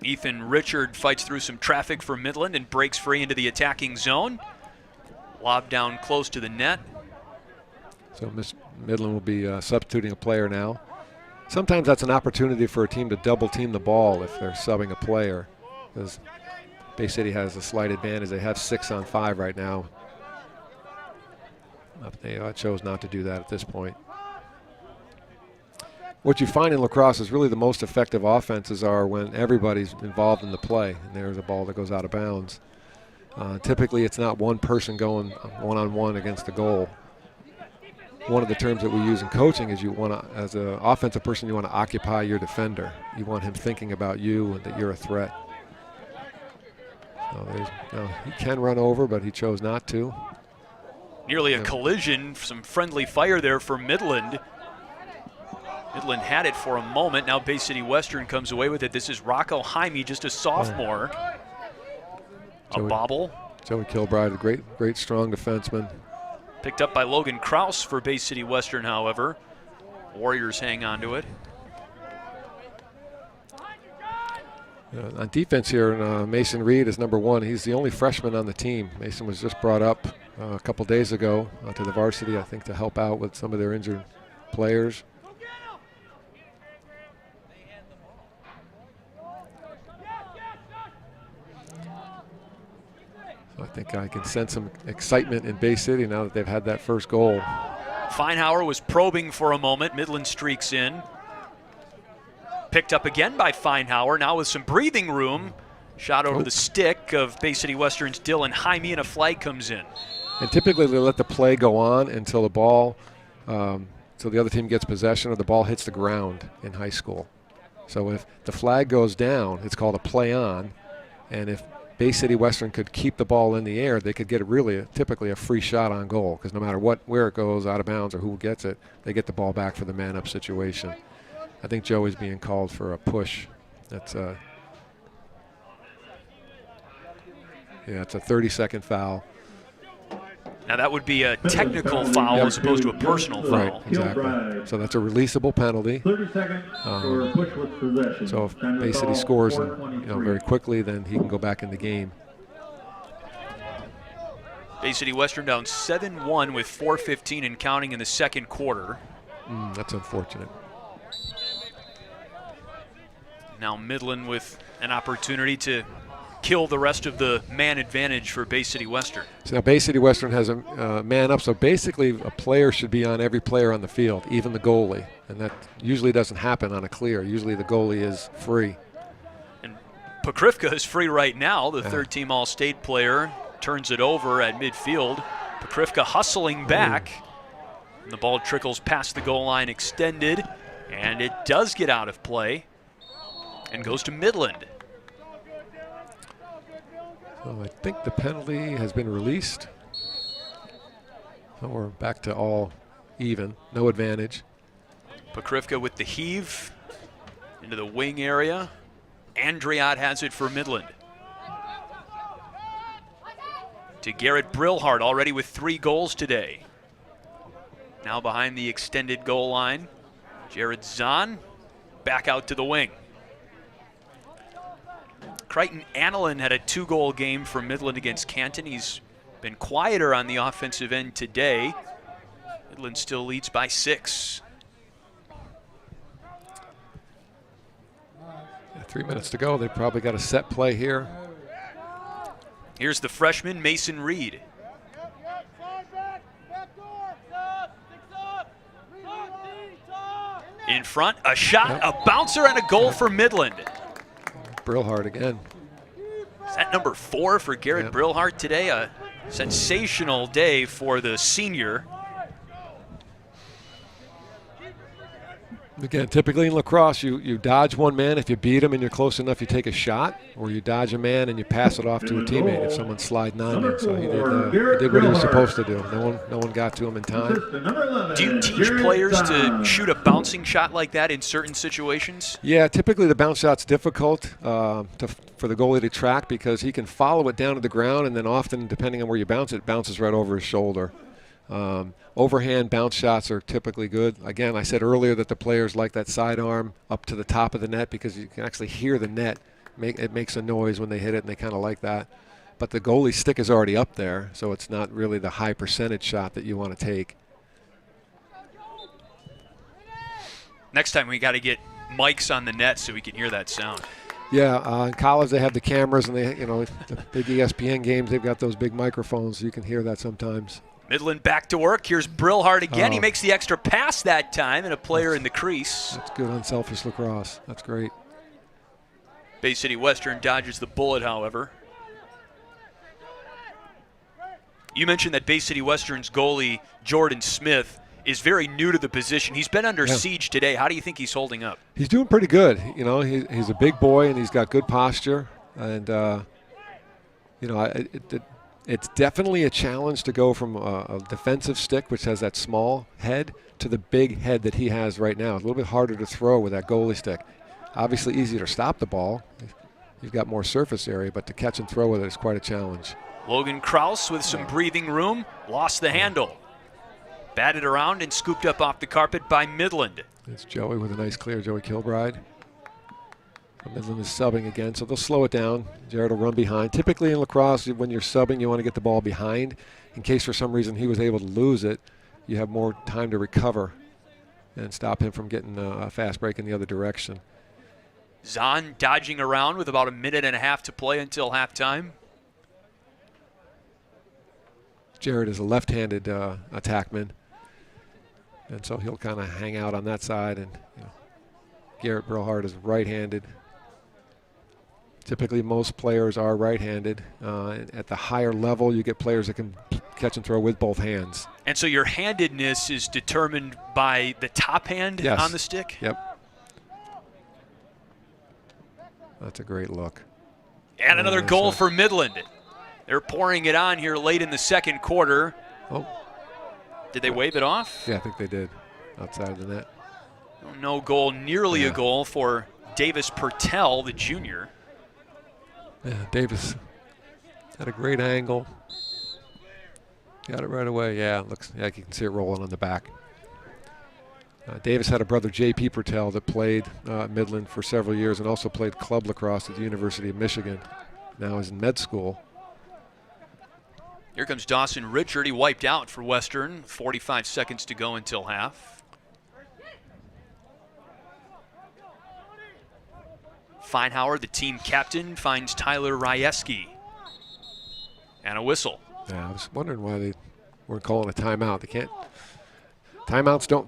A: Ethan Richard fights through some traffic for Midland and breaks free into the attacking zone. Lob down close to the net.
B: So Midland will be substituting a player now. Sometimes that's an opportunity for a team to double team the ball if they're subbing a player, because Bay City has a slight advantage. They have 6-on-5 right now. They chose not to do that at this point. What you find in lacrosse is really the most effective offenses are when everybody's involved in the play, and there's a ball that goes out of bounds. Typically, it's not one person going one-on-one against the goal. One of the terms that we use in coaching is you want to, as an offensive person, you want to occupy your defender. You want him thinking about you and that you're a threat. So he can run over, but he chose not to.
A: Nearly a collision, some friendly fire there for Midland. Midland had it for a moment. Now Bay City Western comes away with it. This is Rocco Jaime, just a sophomore. A bobble.
B: Joey Kilbride, a great strong defenseman.
A: Picked up by Logan Kraus for Bay City Western, however. Warriors hang on to it.
B: On defense here, Mason Reed is number 1. He's the only freshman on the team. Mason was just brought up a couple days ago to the varsity, I think, to help out with some of their injured players. So I think I can sense some excitement in Bay City now that they've had that first goal.
A: Feinhauer was probing for a moment. Midland streaks in. Picked up again by Feinhauer, now with some breathing room. Shot over the stick of Bay City Western's Dylan Jaime, and a flag comes in.
B: And typically they let the play go on until the ball, so the other team gets possession or the ball hits the ground in high school. So if the flag goes down, it's called a play on, and if Bay City Western could keep the ball in the air, they could get typically a free shot on goal, because no matter where it goes, out of bounds or who gets it, they get the ball back for the man-up situation. I think Joey's being called for a push. That's it's a 30-second foul.
A: Now that would be a technical foul as opposed to a personal foul.
B: Right, exactly. So that's a releasable penalty.
D: 30 seconds for push with possession.
B: So if Bay City scores very quickly, then he can go back in the game.
A: Bay City Western down 7-1 with 4:15 and counting in the second quarter.
B: That's unfortunate.
A: Now Midland with an opportunity to kill the rest of the man advantage for Bay City Western.
B: So now Bay City Western has a man up, so basically a player should be on every player on the field, even the goalie, and that usually doesn't happen on a clear. Usually the goalie is free.
A: And Pokrivka is free right now. The third-team All-State player turns it over at midfield. Pokrivka hustling back. And the ball trickles past the goal line extended, and it does get out of play and goes to Midland.
B: So I think the penalty has been released. So we're back to all even, no advantage.
A: Pokrivka with the heave into the wing area. Andriot has it for Midland. To Garrett Brillhart, already with 3 goals today. Now behind the extended goal line, Jared Zahn back out to the wing. Crichton Annalyn had a 2-goal game for Midland against Canton. He's been quieter on the offensive end today. Midland still leads by 6.
B: 3 minutes to go. They've probably got a set play here.
A: Here's the freshman, Mason Reed. In front, a shot, a bouncer, and a goal for Midland.
B: Brillhart again.
A: Is that number 4 for Garrett Brillhart today? A sensational day for the senior.
B: Again, typically in lacrosse, you dodge one man. If you beat him and you're close enough, you take a shot, or you dodge a man and you pass it off to a teammate if someone's sliding on you. So he did what he was supposed to do. No one got to him in time.
A: Do you teach players to shoot a bouncing shot like that in certain situations?
B: Yeah, typically the bounce shot's difficult for the goalie to track because he can follow it down to the ground, and then often, depending on where you bounce it, bounces right over his shoulder. Overhand bounce shots are typically good. Again, I said earlier that the players like that sidearm up to the top of the net because you can actually hear the net. It makes a noise when they hit it, and they kind of like that. But the goalie's stick is already up there, so it's not really the high percentage shot that you want to take.
A: Next time we got to get mics on the net so we can hear that sound.
B: Yeah, in college they have the cameras, and the big ESPN games, they've got those big microphones, so you can hear that sometimes.
A: Midland back to work. Here's Brillhart again. He makes the extra pass that time, and a player in the crease.
B: That's good unselfish lacrosse. That's great.
A: Bay City Western dodges the bullet, however. You mentioned that Bay City Western's goalie, Jordan Smith, is very new to the position. He's been under siege today. How do you think he's holding up?
B: He's doing pretty good. He's a big boy, and he's got good posture. And, it's definitely a challenge to go from a defensive stick, which has that small head, to the big head that he has right now. It's a little bit harder to throw with that goalie stick. Obviously easier to stop the ball. You've got more surface area, but to catch and throw with it is quite a challenge.
A: Logan Kraus with some breathing room, lost the handle. Batted around and scooped up off the carpet by Midland.
B: It's Joey with a nice clear, Joey Kilbride. Midland is subbing again, so they'll slow it down. Jared will run behind. Typically in lacrosse, when you're subbing, you want to get the ball behind. In case for some reason he was able to lose it, you have more time to recover and stop him from getting a fast break in the other direction.
A: Zahn dodging around with about a minute and a half to play until halftime.
B: Jared is a left-handed attackman, and so he'll kind of hang out on that side. And Garrett Brillhart is right-handed. Typically, most players are right-handed. At the higher level, you get players that can catch and throw with both hands.
A: And so your handedness is determined by the top hand on the stick?
B: Yep. That's a great look.
A: And another goal for Midland. They're pouring it on here late in the second quarter.
B: Oh.
A: Did they wave it off?
B: Yeah, I think they did, outside of the net.
A: No goal, nearly a goal for Davis Pertell, the junior.
B: Yeah, Davis had a great angle. Got it right away. Yeah, looks like you can see it rolling on the back. Davis had a brother, J.P. Pertell, that played Midland for several years and also played club lacrosse at the University of Michigan. Now he's in med school.
A: Here comes Dawson Richard. He wiped out for Western. 45 seconds to go until half. Feinhauer, the team captain, finds Tyler Rieski. And a whistle.
B: Yeah, I was wondering why they weren't calling a timeout. They can't. Timeouts don't.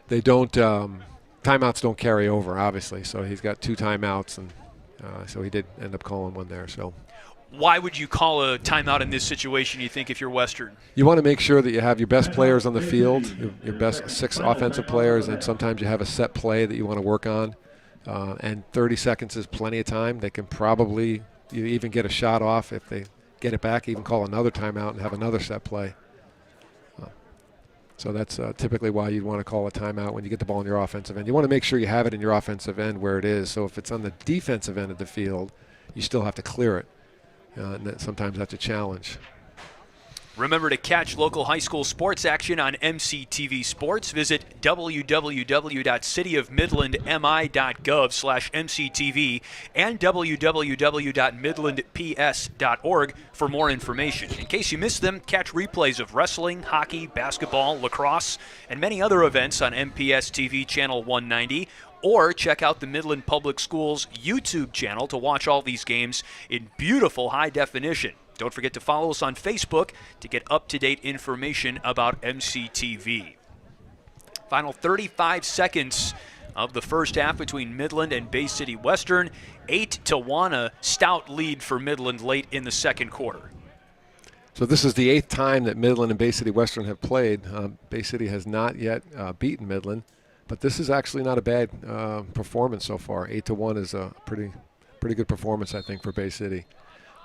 B: They don't. Timeouts don't carry over, obviously. So he's got 2 timeouts, and so he did end up calling one there. So.
A: Why would you call a timeout in this situation, you think, if you're Western?
B: You want to make sure that you have your best players on the field, your best 6 offensive players, and sometimes you have a set play that you want to work on. And 30 seconds is plenty of time. They can probably even get a shot off. If they get it back, even call another timeout and have another set play. So that's typically why you'd want to call a timeout when you get the ball in your offensive end. You want to make sure you have it in your offensive end where it is. So if it's on the defensive end of the field, you still have to clear it. And sometimes that's a challenge.
A: Remember to catch local high school sports action on MCTV Sports. Visit www.cityofmidlandmi.gov/MCTV and www.midlandps.org for more information. In case you missed them, catch replays of wrestling, hockey, basketball, lacrosse, and many other events on MPS TV Channel 190. Or check out the Midland Public Schools YouTube channel to watch all these games in beautiful high definition. Don't forget to follow us on Facebook to get up-to-date information about MCTV. Final 35 seconds of the first half between Midland and Bay City Western. 8-1, a stout lead for Midland late in the second quarter.
B: So this is the 8th time that Midland and Bay City Western have played. Bay City has not yet beaten Midland, but this is actually not a bad performance so far. 8-1 is a pretty good performance, I think, for Bay City.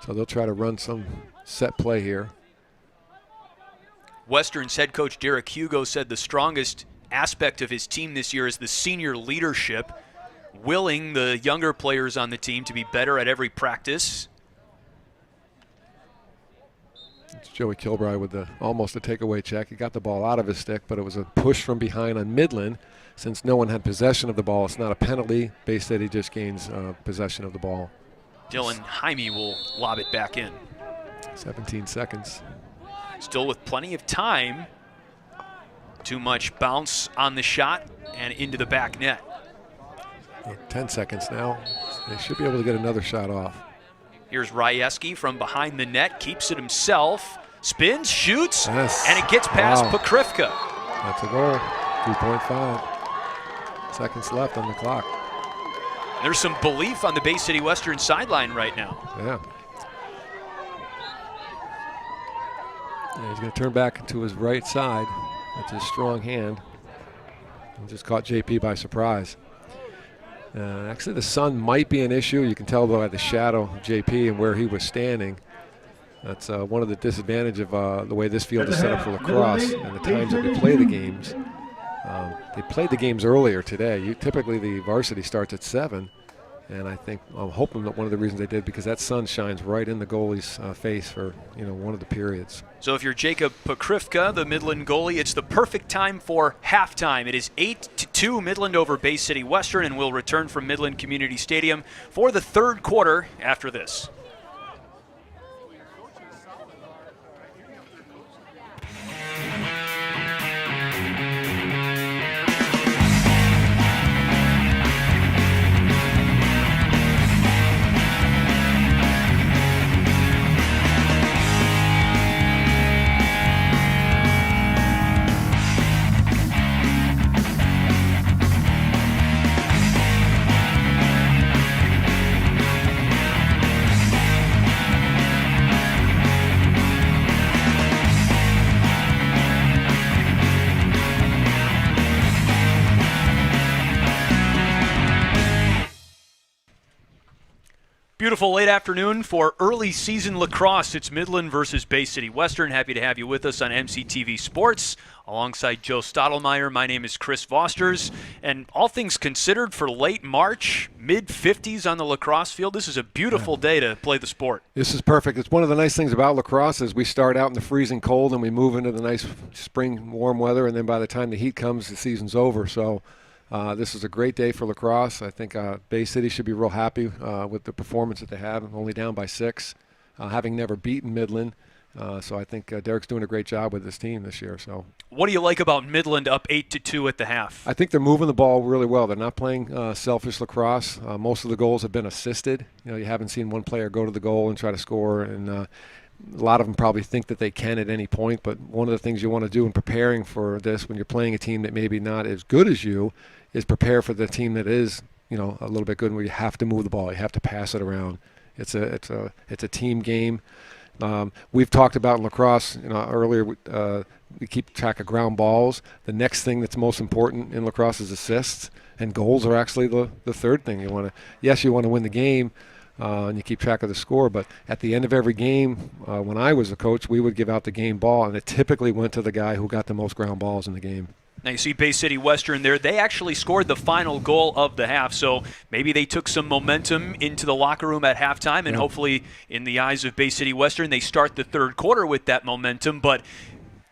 B: So they'll try to run some set play here.
A: Western's head coach Derek Hugo said the strongest aspect of his team this year is the senior leadership, willing the younger players on the team to be better at every practice.
B: It's Joey Kilbride with almost a takeaway check. He got the ball out of his stick, but it was a push from behind on Midland. Since no one had possession of the ball, it's not a penalty. Bay City just gains possession of the ball.
A: Dylan Jaime will lob it back in.
B: 17 seconds.
A: Still with plenty of time. Too much bounce on the shot and into the back net.
B: 10 seconds now. They should be able to get another shot off.
A: Here's Ryeski from behind the net, keeps it himself, spins, shoots,
B: yes.
A: And it gets past Pokrivka.
B: That's a goal. 3.5 seconds left on the clock.
A: There's some belief on the Bay City Western sideline right now.
B: Yeah, he's going to turn back to his right side. That's his strong hand. And just caught JP by surprise. Actually, the sun might be an issue. You can tell by the shadow of JP and where he was standing. That's one of the disadvantages of the way this field is set up for lacrosse and the times that they play the games. They played the games earlier today. Typically, the varsity starts at 7. And I'm hoping that one of the reasons they did, because that sun shines right in the goalie's face for one of the periods.
A: So if you're Jacob Pokrivka, the Midland goalie, it's the perfect time for halftime. It is 8-2 Midland over Bay City Western, and we'll return from Midland Community Stadium for the third quarter after this. Beautiful late afternoon for early season lacrosse. It's Midland versus Bay City Western. Happy to have you with us on MCTV Sports. Alongside Joe Stottlemyre, my name is Chris Fosters. And all things considered, for late March, mid-50s on the lacrosse field, this is a beautiful day to play the sport. This
B: is perfect. It's one of the nice things about lacrosse is we start out in the freezing cold and we move into the nice spring warm weather, and then by the time the heat comes, the season's over. So this is a great day for lacrosse. I think Bay City should be real happy with the performance that they have, only down by 6, having never beaten Midland. So I think Derek's doing a great job with this team this year. So,
A: what do you like about Midland up 8-2 at the half?
B: I think they're moving the ball really well. They're not playing selfish lacrosse. Most of the goals have been assisted. You haven't seen one player go to the goal and try to score, and a lot of them probably think that they can at any point. But one of the things you want to do in preparing for this, when you're playing a team that maybe not as good as you, is prepare for the team that is, a little bit good, where you have to move the ball, you have to pass it around. It's a team game. We've talked about in lacrosse, earlier. We keep track of ground balls. The next thing that's most important in lacrosse is assists, and goals are actually the third thing. You want to win the game, and you keep track of the score. But at the end of every game, when I was a coach, we would give out the game ball, and it typically went to the guy who got the most ground balls in the game.
A: Now you see Bay City Western there. They actually scored the final goal of the half, so maybe they took some momentum into the locker room at halftime, and hopefully in the eyes of Bay City Western, they start the third quarter with that momentum. But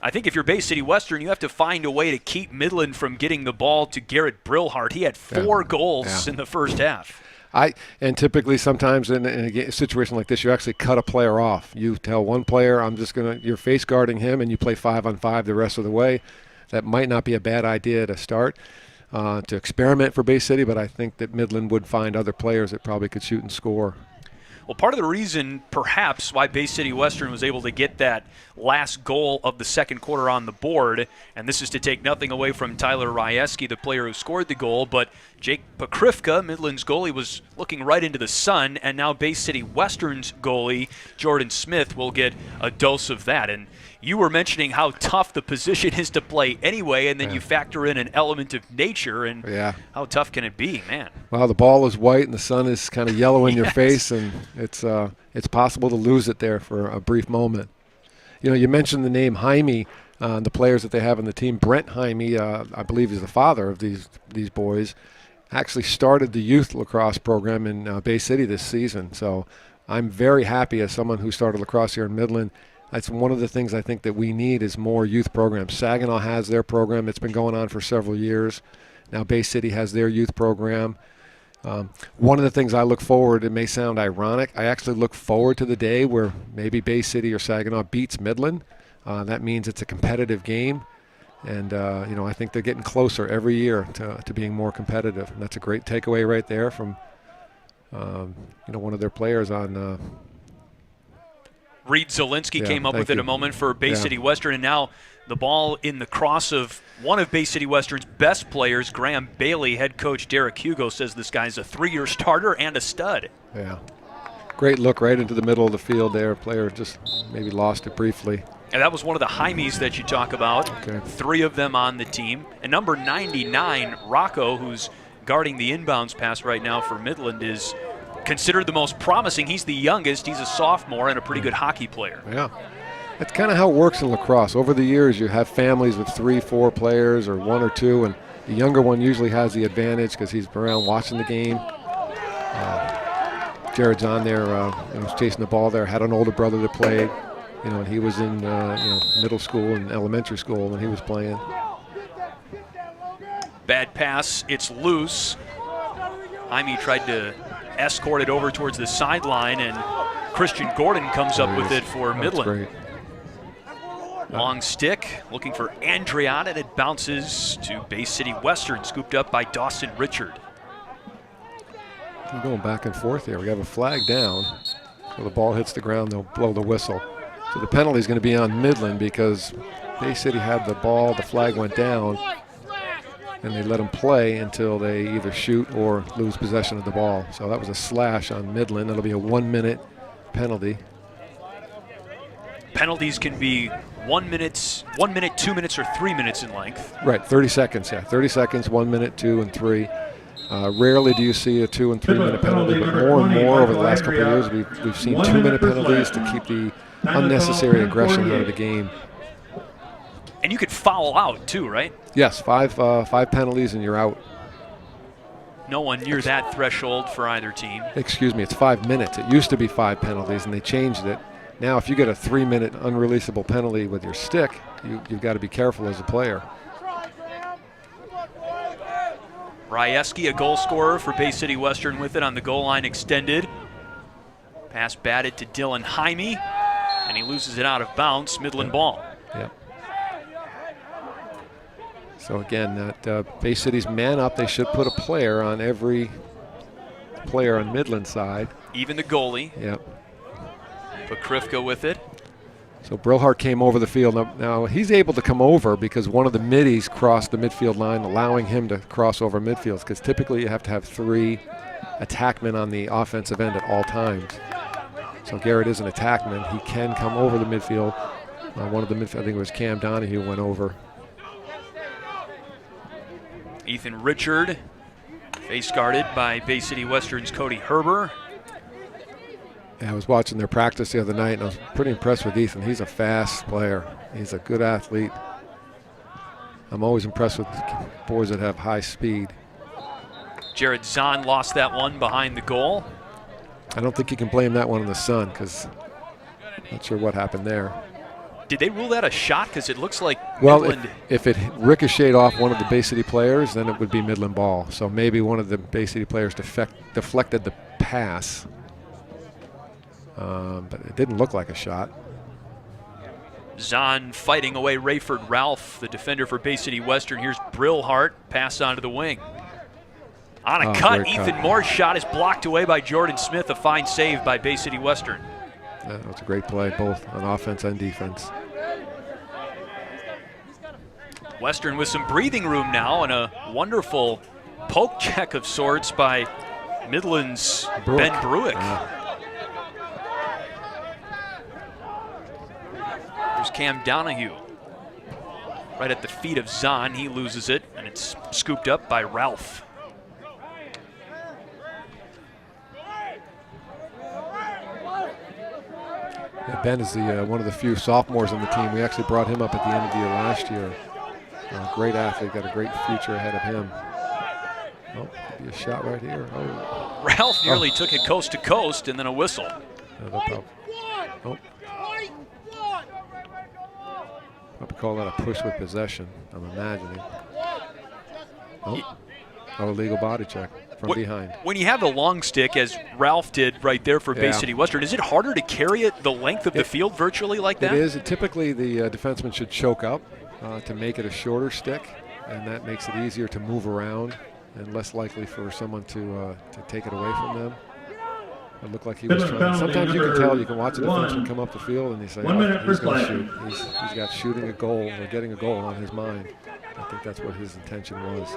A: I think if you're Bay City Western, you have to find a way to keep Midland from getting the ball to Garrett Brillhart. He had 4 goals in the first half.
B: And typically sometimes in a situation like this, you actually cut a player off. You tell one player, you're face guarding him, and you play 5-on-5 the rest of the way. That might not be a bad idea to start, to experiment for Bay City, but I think that Midland would find other players that probably could shoot and score.
A: Well, part of the reason, perhaps, why Bay City Western was able to get that last goal of the second quarter on the board, and this is to take nothing away from Tyler Rieski, the player who scored the goal, but Jake Pokrivka, Midland's goalie, was looking right into the sun, and now Bay City Western's goalie, Jordan Smith, will get a dose of that. And you were mentioning how tough the position is to play anyway, and then you factor in an element of nature, and how tough can it be, man?
B: Well, the ball is white and the sun is kind of yellow in your face, and it's possible to lose it there for a brief moment. You know, you mentioned the name Jaime, the players that they have on the team. Brent Jaime, I believe, is the father of these boys. Actually started the youth lacrosse program in Bay City this season, so I'm very happy as someone who started lacrosse here in Midland. That's one of the things I think that we need is more youth programs. Saginaw has their program. It's been going on for several years. Now Bay City has their youth program. One of the things I look forward, it may sound ironic, I actually look forward to the day where maybe Bay City or Saginaw beats Midland. That means it's a competitive game. And, I think they're getting closer every year to being more competitive. And that's a great takeaway right there from, one of their players on
A: Reed Zielinski came up with it a moment for Bay City Western, and now the ball in the cross of one of Bay City Western's best players, Graham Bailey. Head coach Derek Hugo says this guy's a 3-year starter and a stud.
B: Yeah. Great look right into the middle of the field there. Player just maybe lost it briefly.
A: And that was one of the Jaimes that you talk about. Okay. 3 of them on the team. And number 99, Rocco, who's guarding the inbounds pass right now for Midland, is considered the most promising. He's the youngest. He's a sophomore and a pretty good hockey player.
B: Yeah. That's kind of how it works in lacrosse. Over the years, you have families with 3, 4 players or 1 or 2, and the younger one usually has the advantage because he's around watching the game. Jared's on there, was chasing the ball there, had an older brother that played, and he was in, middle school and elementary school when he was playing.
A: Bad pass, it's loose. Jaime tried to escort it over towards the sideline, and Christian Gordon comes up with it for Midland.
B: Great.
A: Long stick, looking for Andriot, and it bounces to Bay City Western, scooped up by Dawson Richard.
B: We're going back and forth here. We have a flag down. So the ball hits the ground, they'll blow the whistle. So the penalty is going to be on Midland because Bay City had the ball, the flag went down, and they let them play until they either shoot or lose possession of the ball. So that was a slash on Midland. That'll be a 1-minute penalty.
A: Penalties can be 1 minute, 2 minutes, or 3 minutes in length.
B: Right, 30 seconds, 30 seconds, 1 minute, 2, and 3. Rarely do you see a 2- and 3-minute penalty, but more and more over the last couple of years, we've seen 2-minute penalties to keep the unnecessary aggression out of the game.
A: And you could foul out too, right?
B: Yes, 5 penalties and you're out.
A: No one near that threshold for either team.
B: Excuse me, it's 5 minutes. It used to be 5 penalties, and they changed it. Now, if you get a 3-minute unreleasable penalty with your stick, you've got to be careful as a player.
A: Rieski, a goal scorer for Bay City Western with it on the goal line extended. Pass batted to Dylan Jaime, and he loses it out of bounds. Midland ball.
B: Yep. So again, that Bay City's man up. They should put a player on every player on Midland side.
A: Even the goalie.
B: Yep.
A: Pokrivka with it.
B: So Brillhart came over the field. Now he's able to come over because one of the middies crossed the midfield line, allowing him to cross over midfield, because typically you have to have 3 attackmen on the offensive end at all times. So Garrett is an attackman. He can come over the midfield. One of the midfield, I think it was Cam Donahue, went over.
A: Ethan Richard, face guarded by Bay City Western's Cody Herber.
B: Yeah, I was watching their practice the other night, and I was pretty impressed with Ethan. He's a fast player. He's a good athlete. I'm always impressed with boys that have high speed.
A: Jared Zahn lost that one behind the goal.
B: I don't think you can blame that one on the sun, because I'm not sure what happened there.
A: Did they rule that a shot? Because it looks like
B: Midland. If it ricocheted off one of the Bay City players, then it would be Midland ball. So maybe one of the Bay City players deflected the pass. But it didn't look like a shot.
A: Zahn fighting away Rayford Ralph, the defender for Bay City Western. Here's Brillhart, pass onto the wing. On a
B: Oh,
A: cut,
B: great
A: Ethan
B: cut.
A: Moore's shot is blocked away by Jordan Smith. A fine save by Bay City Western.
B: That was a great play, both on offense and defense.
A: Western with some breathing room now, and a wonderful poke check of sorts by Midland's Ben Bruick.
B: Yeah.
A: There's Cam Donahue. Right at the feet of Zahn, he loses it, and it's scooped up by Ralph.
B: Yeah, Ben is one of the few sophomores on the team. We actually brought him up at the end of the year last year. Great athlete, got a great future ahead of him. Oh, could be a shot right here. Oh.
A: Ralph nearly took it coast to coast, and then a whistle.
B: Oh. Probably call that a push with possession, I'm imagining. Oh, illegal body check from behind.
A: When you have the long stick, as Ralph did right there for Bay City Western, is it harder to carry it the length of the field virtually like that?
B: It is. Typically, the defenseman should choke up to make it a shorter stick, and that makes it easier to move around and less likely for someone to take it away from them. It looked like he was trying. Sometimes you can tell, you can watch a defenseman come up the field and you say, he's going to shoot. He's got shooting a goal or getting a goal on his mind. I think that's what his intention was.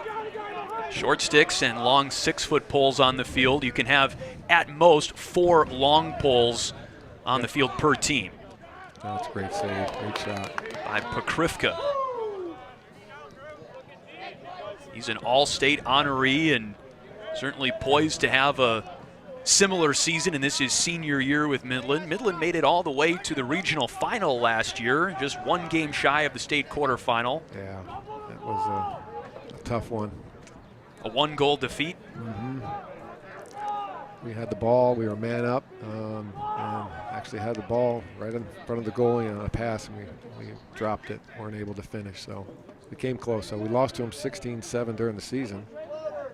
A: Short sticks and long 6-foot poles on the field. You can have, at most, 4 long poles on the field per team.
B: That's a great save, great shot.
A: By Pokrivka. He's an all-state honoree and certainly poised to have a similar season, and this is senior year with Midland. Midland made it all the way to the regional final last year, just 1 game shy of the state quarterfinal.
B: Yeah, that was a tough one.
A: A 1-goal defeat.
B: Mm-hmm. We had the ball, we were man up, and actually had the ball right in front of the goalie on a pass, and we dropped it, weren't able to finish, so we came close. So we lost to them 16-7 during the season,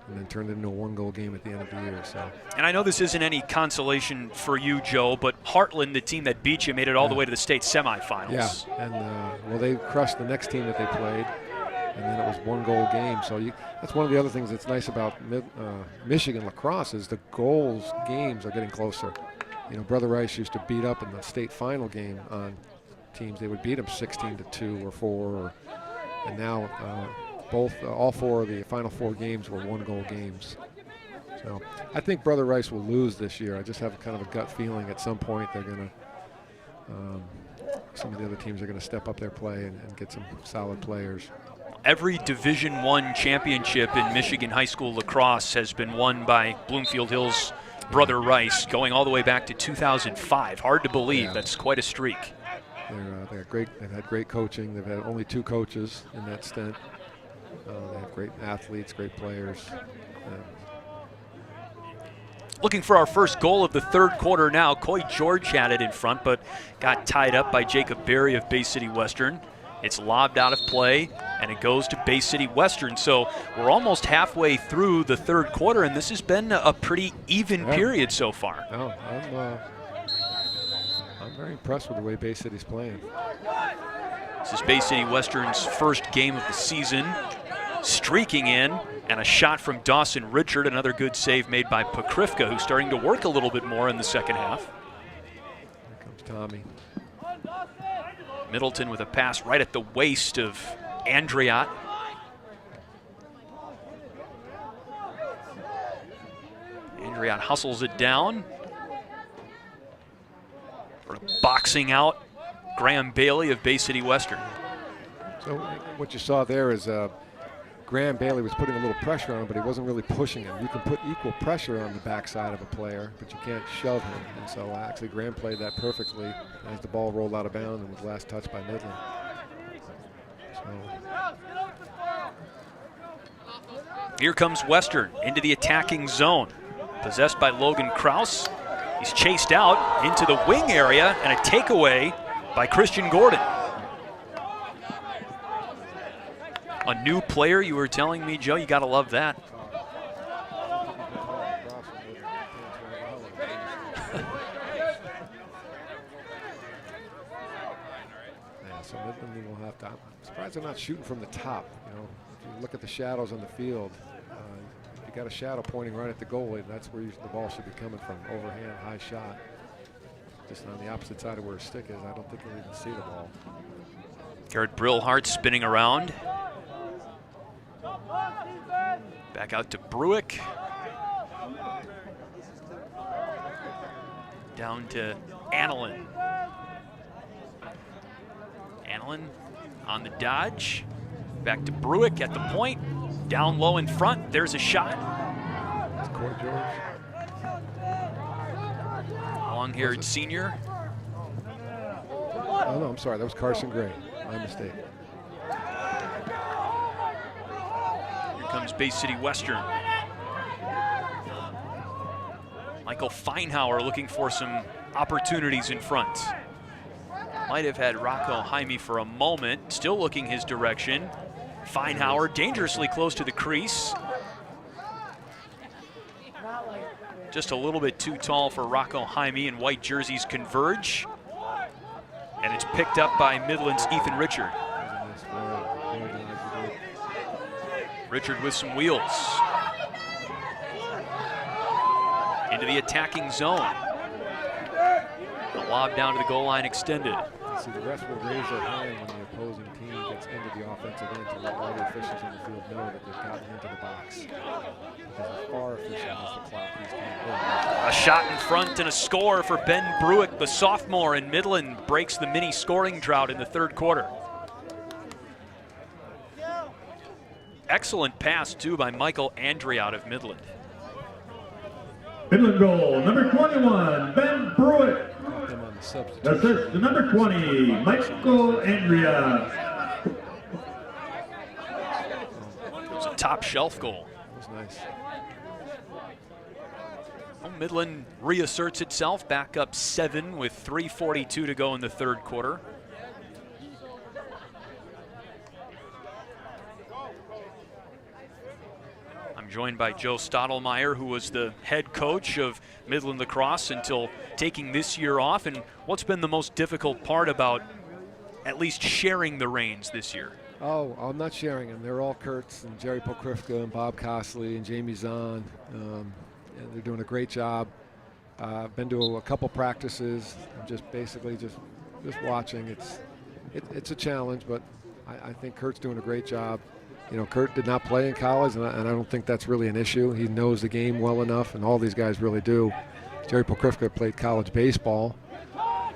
B: and then turned it into a 1-goal game at the end of the year. So.
A: And I know this isn't any consolation for you, Joe, but Heartland, the team that beat you, made it all the way to the state semifinals.
B: Yeah, and well, they crushed the next team that they played, and then it was 1-goal game. So that's one of the other things that's nice about Michigan lacrosse is the games are getting closer. You know, Brother Rice used to beat up in the state final game on teams. They would beat them 16-2 or 4, and now all 4 of the final 4 games were 1-goal games. So I think Brother Rice will lose this year. I just have kind of a gut feeling at some point they're going to, some of the other teams are going to step up their play and get some solid players.
A: Every Division I championship in Michigan high school lacrosse has been won by Bloomfield Hills' Brother Rice, going all the way back to 2005. Hard to believe. That's quite a streak.
B: They're great. They've had great coaching. They've had only 2 coaches in that stint. They have great athletes, great players.
A: Looking for our first goal of the 3rd quarter now. Coy George had it in front, but got tied up by Jacob Berry of Bay City Western. It's lobbed out of play, and it goes to Bay City Western. So we're almost halfway through the 3rd quarter, and this has been a pretty even period so far.
B: Oh, I'm very impressed with the way Bay City's playing.
A: This is Bay City Western's first game of the season. Streaking in, and a shot from Dawson Richard, another good save made by Pokrivka, who's starting to work a little bit more in the second half.
B: Here comes Tommy.
A: Middleton with a pass right at the waist of Andriot. Andriot hustles it down. Sort of boxing out Graham Bailey of Bay City Western.
B: So what you saw there is Graham Bailey was putting a little pressure on him, but he wasn't really pushing him. You can put equal pressure on the backside of a player, but you can't shove him. And so actually Graham played that perfectly as the ball rolled out of bounds and was last touched by Midland.
A: Here comes Western into the attacking zone. Possessed by Logan Kraus. He's chased out into the wing area, and a takeaway by Christian Gordon. A new player, you were telling me, Joe, you gotta love that.
B: So Midland will have to. I'm surprised they're not shooting from the top. You know, if you look at the shadows on the field, got a shadow pointing right at the goalie. That's where the ball should be coming from. Overhand, high shot. Just on the opposite side of where his stick is. I don't think he'll even see the ball.
A: Garrett Brillhart spinning around. Back out to Bruick. Down to Annalyn. Annalyn on the dodge. Back to Bruick at the point. Down low in front. There's a shot.
B: That's Coy George.
A: Long-haired senior.
B: Oh, no, I'm sorry. That was Carson Gray. My mistake.
A: Here comes Bay City Western. Michael Feinhauer looking for some opportunities in front. Might have had Rocco Jaime for a moment. Still looking his direction. Feinhauer dangerously close to the crease. Just a little bit too tall for Rocco Jaime, and white jerseys converge. And it's picked up by Midland's Ethan Richard. Richard with some wheels. Into the attacking zone. The lob down to the goal line extended.
B: See, the refs will raise their hand when the opposing team gets into the offensive end to let all the officials in the field know that they've gotten into the box. Because the far official has the clock. He's
A: A shot in front and a score for Ben Bruick, the sophomore, and Midland breaks the mini scoring drought in the third quarter. Excellent pass, too, by Michael Andre out of Midland.
D: Midland goal, number 21, Ben Bruick.
B: them on the substitution.
D: Assist to number 20, Michael Andrea.
A: It was a top shelf goal.
B: That was nice.
A: Well, Midland reasserts itself, back up 7 with 3:42 to go in the third quarter. I'm joined by Joe Stottlemyre, who was the head coach of Midland Lacrosse until taking this year off. And what's been the most difficult part about at least sharing the reins this year?
B: Oh, I'm not sharing them. They're all Kurtz and Jerry Pokrivka and Bob Cosley and Jaime Zahn. And they're doing a great job. I've been to a couple practices. I'm just basically just watching. It's a challenge, but I think Kurt's doing a great job. You know, Kurt did not play in college, and I don't think that's really an issue. He knows the game well enough, and all these guys really do. Jerry Pokrivka played college baseball.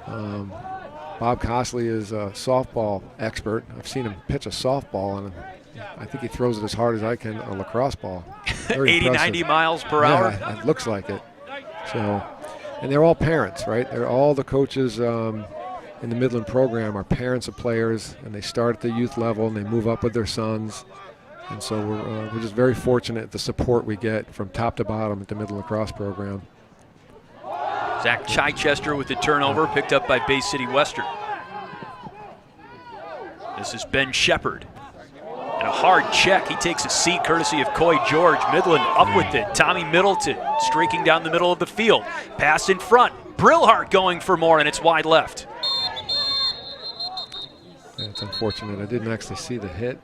B: Bob Cosley is a softball expert. I've seen him pitch a softball, and I think he throws it as hard as I can, a lacrosse ball.
A: 80, 90 miles per hour?
B: Yeah, it looks like it. So, and they're all parents, right? They're all the coaches in the Midland program are parents of players, and they start at the youth level, and they move up with their sons. And so we're just very fortunate at the support we get from top to bottom at the Midland Lacrosse program.
A: Zach Chichester with the turnover, picked up by Bay City Western. This is Ben Shepard. And a hard check. He takes a seat courtesy of Coy George. Midland up with it. Tommy Middleton streaking down the middle of the field. Pass in front. Brillhart going for more, and it's wide left.
B: Yeah, it's unfortunate. I didn't actually see the hit.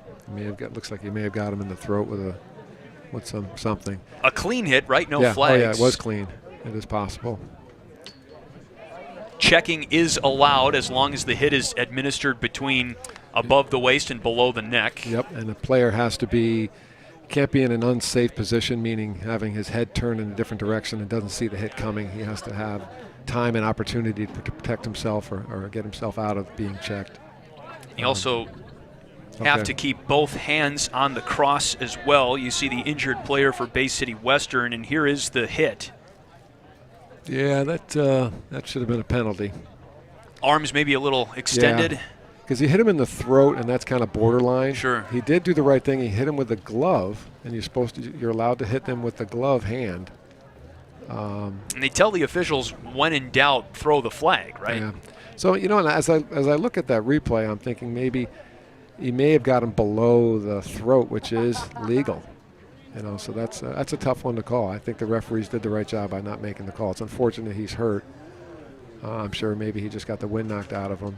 B: Looks like he may have got him in the throat with something.
A: A clean hit, right? No
B: yeah.
A: flags.
B: Oh yeah, it was clean. It is possible.
A: Checking is allowed as long as the hit is administered between above the waist and below the neck.
B: Yep, and the player can't be in an unsafe position, meaning having his head turned in a different direction and doesn't see the hit coming. He has to have time and opportunity to protect himself or get himself out of being checked.
A: You also have to keep both hands on the cross as well. You see the injured player for Bay City Western, and here is the hit.
B: Yeah, that should have been a penalty.
A: Arms maybe a little extended.
B: Because he hit him in the throat, and that's kind of borderline.
A: Sure.
B: He did do the right thing. He hit him with the glove, and you're allowed to hit them with the glove hand.
A: And they tell the officials, when in doubt, throw the flag, right?
B: Yeah. So, you know, and as I look at that replay, I'm thinking maybe he may have got him below the throat, which is legal. You know, so that's a tough one to call. I think the referees did the right job by not making the call. It's unfortunate he's hurt. I'm sure maybe he just got the wind knocked out of him.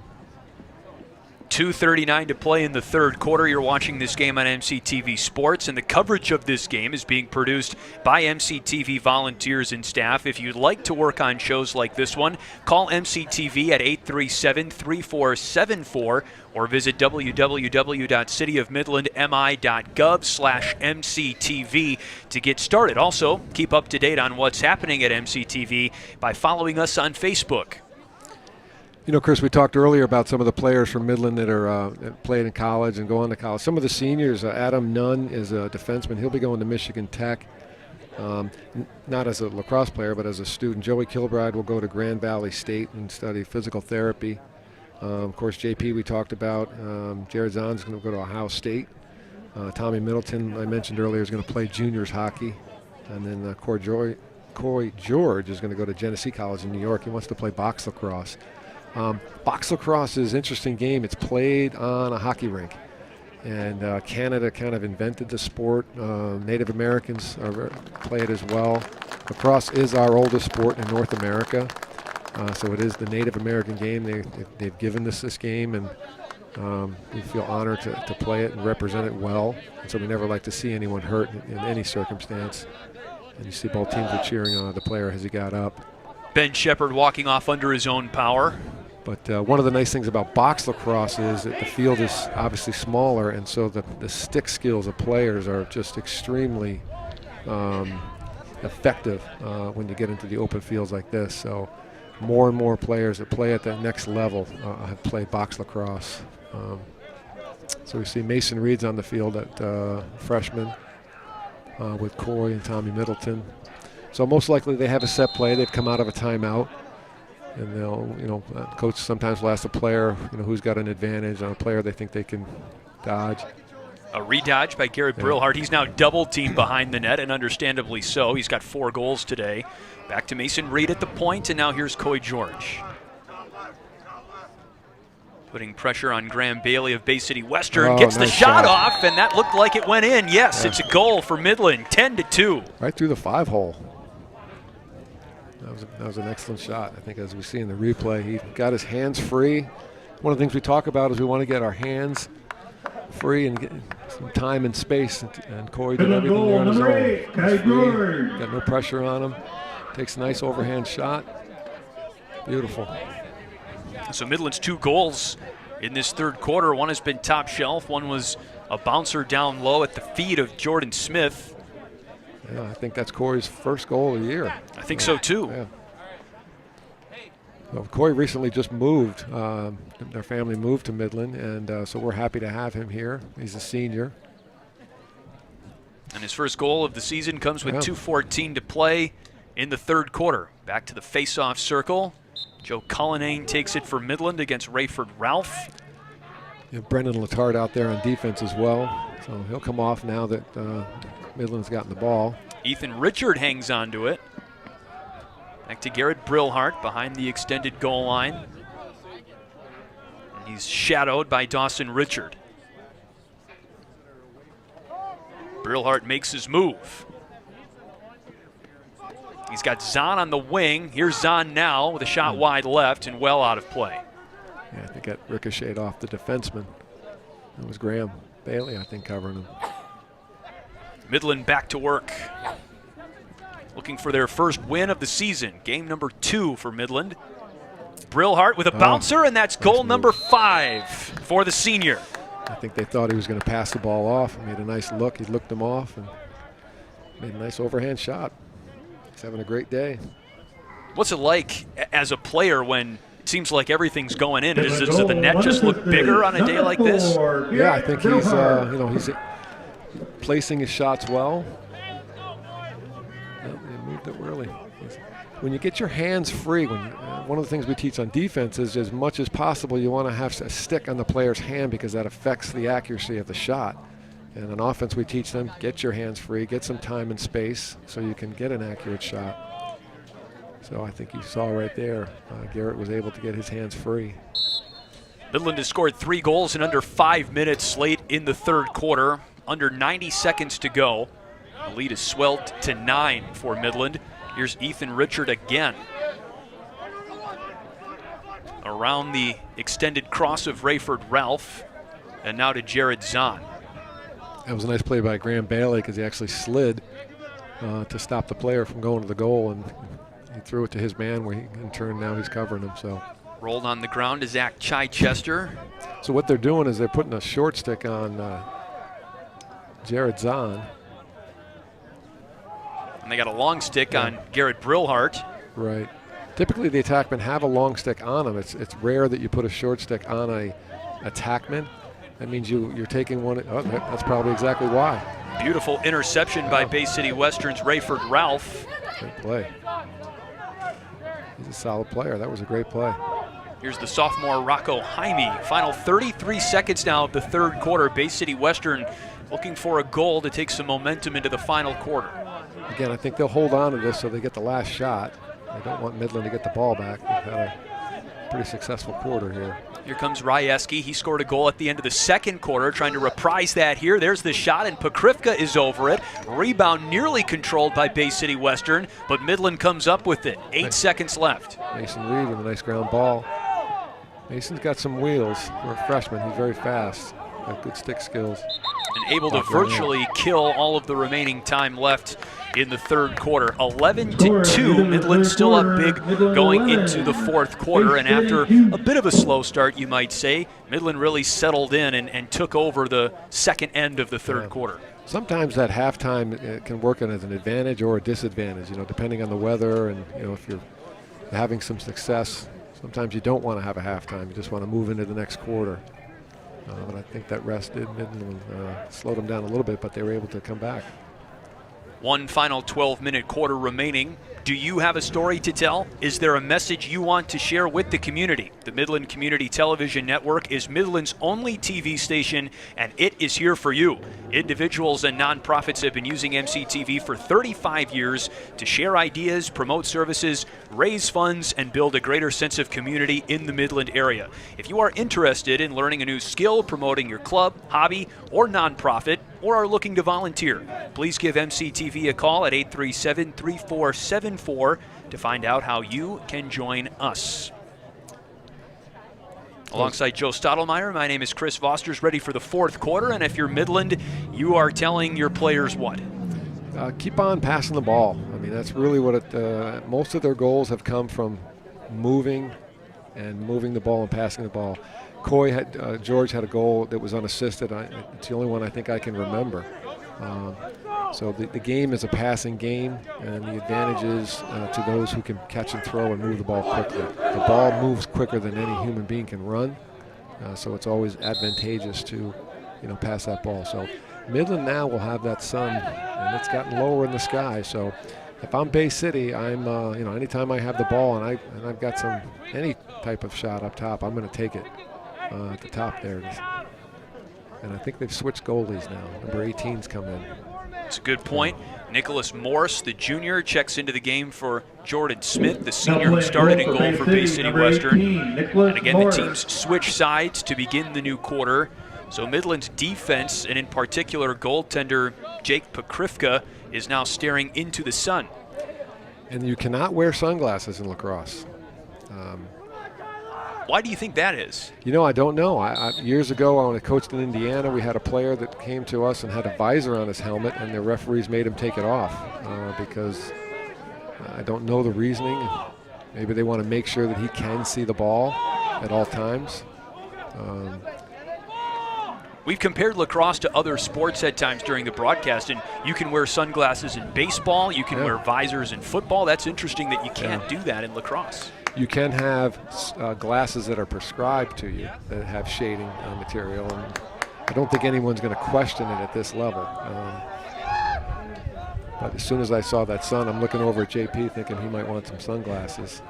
A: 2:39 to play in the third quarter. You're watching this game on MCTV Sports, and the coverage of this game is being produced by MCTV volunteers and staff. If you'd like to work on shows like this one, call MCTV at 837-3474 or visit www.cityofmidlandmi.gov/MCTV to get started. Also, keep up to date on what's happening at MCTV by following us on Facebook.
B: You know, Chris, we talked earlier about some of the players from Midland that are that played in college and go on to college. Some of the seniors, Adam Nunn is a defenseman. He'll be going to Michigan Tech, not as a lacrosse player, but as a student. Joey Kilbride will go to Grand Valley State and study physical therapy. Of course, JP we talked about. Jared Zahn's going to go to Ohio State. Tommy Middleton, I mentioned earlier, is going to play juniors hockey. And then Coy George is going to go to Genesee College in New York. He wants to play box lacrosse. Box lacrosse is an interesting game. It's played on a hockey rink. And Canada kind of invented the sport. Native Americans play it as well. Lacrosse is our oldest sport in North America. So it is the Native American game. They've given us this game, and we feel honored to play it and represent it well. And so we never like to see anyone hurt in any circumstance. And you see both teams are cheering on the player as he got up.
A: Ben Shepard walking off under his own power.
B: But one of the nice things about box lacrosse is that the field is obviously smaller, and so the stick skills of players are just extremely effective when you get into the open fields like this. So more and more players that play at that next level have played box lacrosse. So we see Mason Reed's on the field at freshman with Coy and Tommy Middleton. So most likely they have a set play. They've come out of a timeout. And they'll, coach sometimes will ask the player, who's got an advantage on a player they think they can dodge.
A: A redodge by Garrett Brillhart. He's now double-teamed behind the net, and understandably so. He's got 4 goals today. Back to Mason Reed at the point, and now here's Coy George. Putting pressure on Graham Bailey of Bay City Western. Gets the shot off, and that looked like it went in. Yes, it's a goal for Midland, 10-2.
B: Right through the 5-hole. That was an excellent shot. I think as we see in the replay, he got his hands free. One of the things we talk about is we want to get our hands free and get some time and space. And Coy did everything there on his own. He's free, got no pressure on him. Takes a nice overhand shot. Beautiful.
A: So Midland's 2 goals in this third quarter. One has been top shelf. One was a bouncer down low at the feet of Jordan Smith.
B: Yeah, I think that's Coy's first goal of the year.
A: I think so too.
B: Yeah. Well, Coy recently just moved. Their family moved to Midland, and so we're happy to have him here. He's a senior.
A: And his first goal of the season comes with 2:14 to play in the third quarter. Back to the face-off circle. Joe Cullinane takes it for Midland against Rayford Ralph.
B: Brendan Letard out there on defense as well. So he'll come off now that Midland's gotten the ball.
A: Ethan Richard hangs on to it. Back to Garrett Brillhart behind the extended goal line. And he's shadowed by Dawson Richard. Brillhart makes his move. He's got Zahn on the wing. Here's Zahn now with a shot wide left and well out of play.
B: Yeah, I think that ricocheted off the defenseman. It was Graham Bailey, I think, covering him.
A: Midland back to work. Looking for their first win of the season. Game number 2 for Midland. Brillhart with a bouncer, and that's goal number 5 for the senior.
B: I think they thought he was going to pass the ball off. He made a nice look. He looked him off and made a nice overhand shot. He's having a great day.
A: What's it like as a player when it seems like everything's going in? Does the net just look bigger on a day like this?
B: Yeah, I think he's he's placing his shots well. He moved it really. When you get your hands free, one of the things we teach on defense is as much as possible you want to have a stick on the player's hand because that affects the accuracy of the shot. And on offense we teach them, get your hands free, get some time and space so you can get an accurate shot. So I think you saw right there, Garrett was able to get his hands free.
A: Midland has scored 3 goals in under 5 minutes late in the third quarter. Under 90 seconds to go. The lead is swelled to 9 for Midland. Here's Ethan Richard again. around the extended cross of Rayford Ralph, and now to Jared Zahn.
B: That was a nice play by Graham Bailey because he actually slid to stop the player from going to the goal, and he threw it to his man where in turn now he's covering him. So
A: rolled on the ground to Zach Chichester.
B: So what they're doing is they're putting a short stick on Jared Zahn.
A: And they got a long stick on Garrett Brillhart.
B: Right. Typically the attackmen have a long stick on them. It's rare that you put a short stick on a attackman. That means you're taking one. Oh, that's probably exactly why.
A: Beautiful interception by Bay City Western's Rayford Ralph.
B: Great play. He's a solid player. That was a great play.
A: Here's the sophomore Rocco Jaime. Final 33 seconds now of the third quarter. Bay City Western looking for a goal to take some momentum into the final quarter.
B: Again, I think they'll hold on to this so they get the last shot. They don't want Midland to get the ball back. They've had a pretty successful quarter here.
A: Here comes Ryeski. He scored a goal at the end of the second quarter, trying to reprise that here. There's the shot, and Pokrivka is over it. Rebound nearly controlled by Bay City Western, but Midland comes up with it. 8 seconds left.
B: Mason Reed with a nice ground ball. Mason's got some wheels for a freshman. He's very fast. Got good stick skills.
A: And able to virtually kill all of the remaining time left in the third quarter. 11-2, Midland still up big going into the fourth quarter, and after a bit of a slow start, you might say, Midland really settled in and took over the second end of the third quarter.
B: Sometimes that halftime can work as an advantage or a disadvantage, depending on the weather, and if you're having some success, sometimes you don't want to have a halftime. You just want to move into the next quarter. But I think that rest did Midland slowed them down a little bit, but they were able to come back.
A: One final 12-minute quarter remaining. Do you have a story to tell? Is there a message you want to share with the community? The Midland Community Television Network is Midland's only TV station, and it is here for you. Individuals and nonprofits have been using MCTV for 35 years to share ideas, promote services, raise funds, and build a greater sense of community in the Midland area. If you are interested in learning a new skill, promoting your club, hobby, or nonprofit, or are looking to volunteer, please give MCTV a call at 837-3474 to find out how you can join us. Alongside Joe Stottlemyre, my name is Chris Vosters, ready for the fourth quarter, and if you're Midland, you are telling your players what?
B: Keep on passing the ball. I mean, that's really what it, most of their goals have come from moving the ball and passing the ball. George had a goal that was unassisted. It's the only one I think I can remember. So the game is a passing game, and the advantage is to those who can catch and throw and move the ball quickly. The ball moves quicker than any human being can run, so it's always advantageous to pass that ball. So Midland now will have that sun, and it's gotten lower in the sky. So if I'm Bay City, I'm anytime I have the ball and I've got any type of shot up top, I'm going to take it at the top there. And I think they've switched goalies now. Number 18's come in.
A: It's a good point. Nicholas Morse, the junior, checks into the game for Jordan Smith, the senior who started in goal for Bay City Western. And again, the teams switch sides to begin the new quarter. So Midland's defense, and in particular goaltender Jake Pokrivka, is now staring into the sun.
B: And you cannot wear sunglasses in lacrosse.
A: Why do you think that is?
B: I don't know. Years ago, when I coached in Indiana, we had a player that came to us and had a visor on his helmet, and the referees made him take it off because I don't know the reasoning. Maybe they want to make sure that he can see the ball at all times.
A: We've compared lacrosse to other sports at times during the broadcast, and you can wear sunglasses in baseball, you can wear visors in football. That's interesting that you can't do that in lacrosse.
B: You can have glasses that are prescribed to you that have shading material, and I don't think anyone's going to question it at this level. But as soon as I saw that sun, I'm looking over at JP thinking he might want some sunglasses.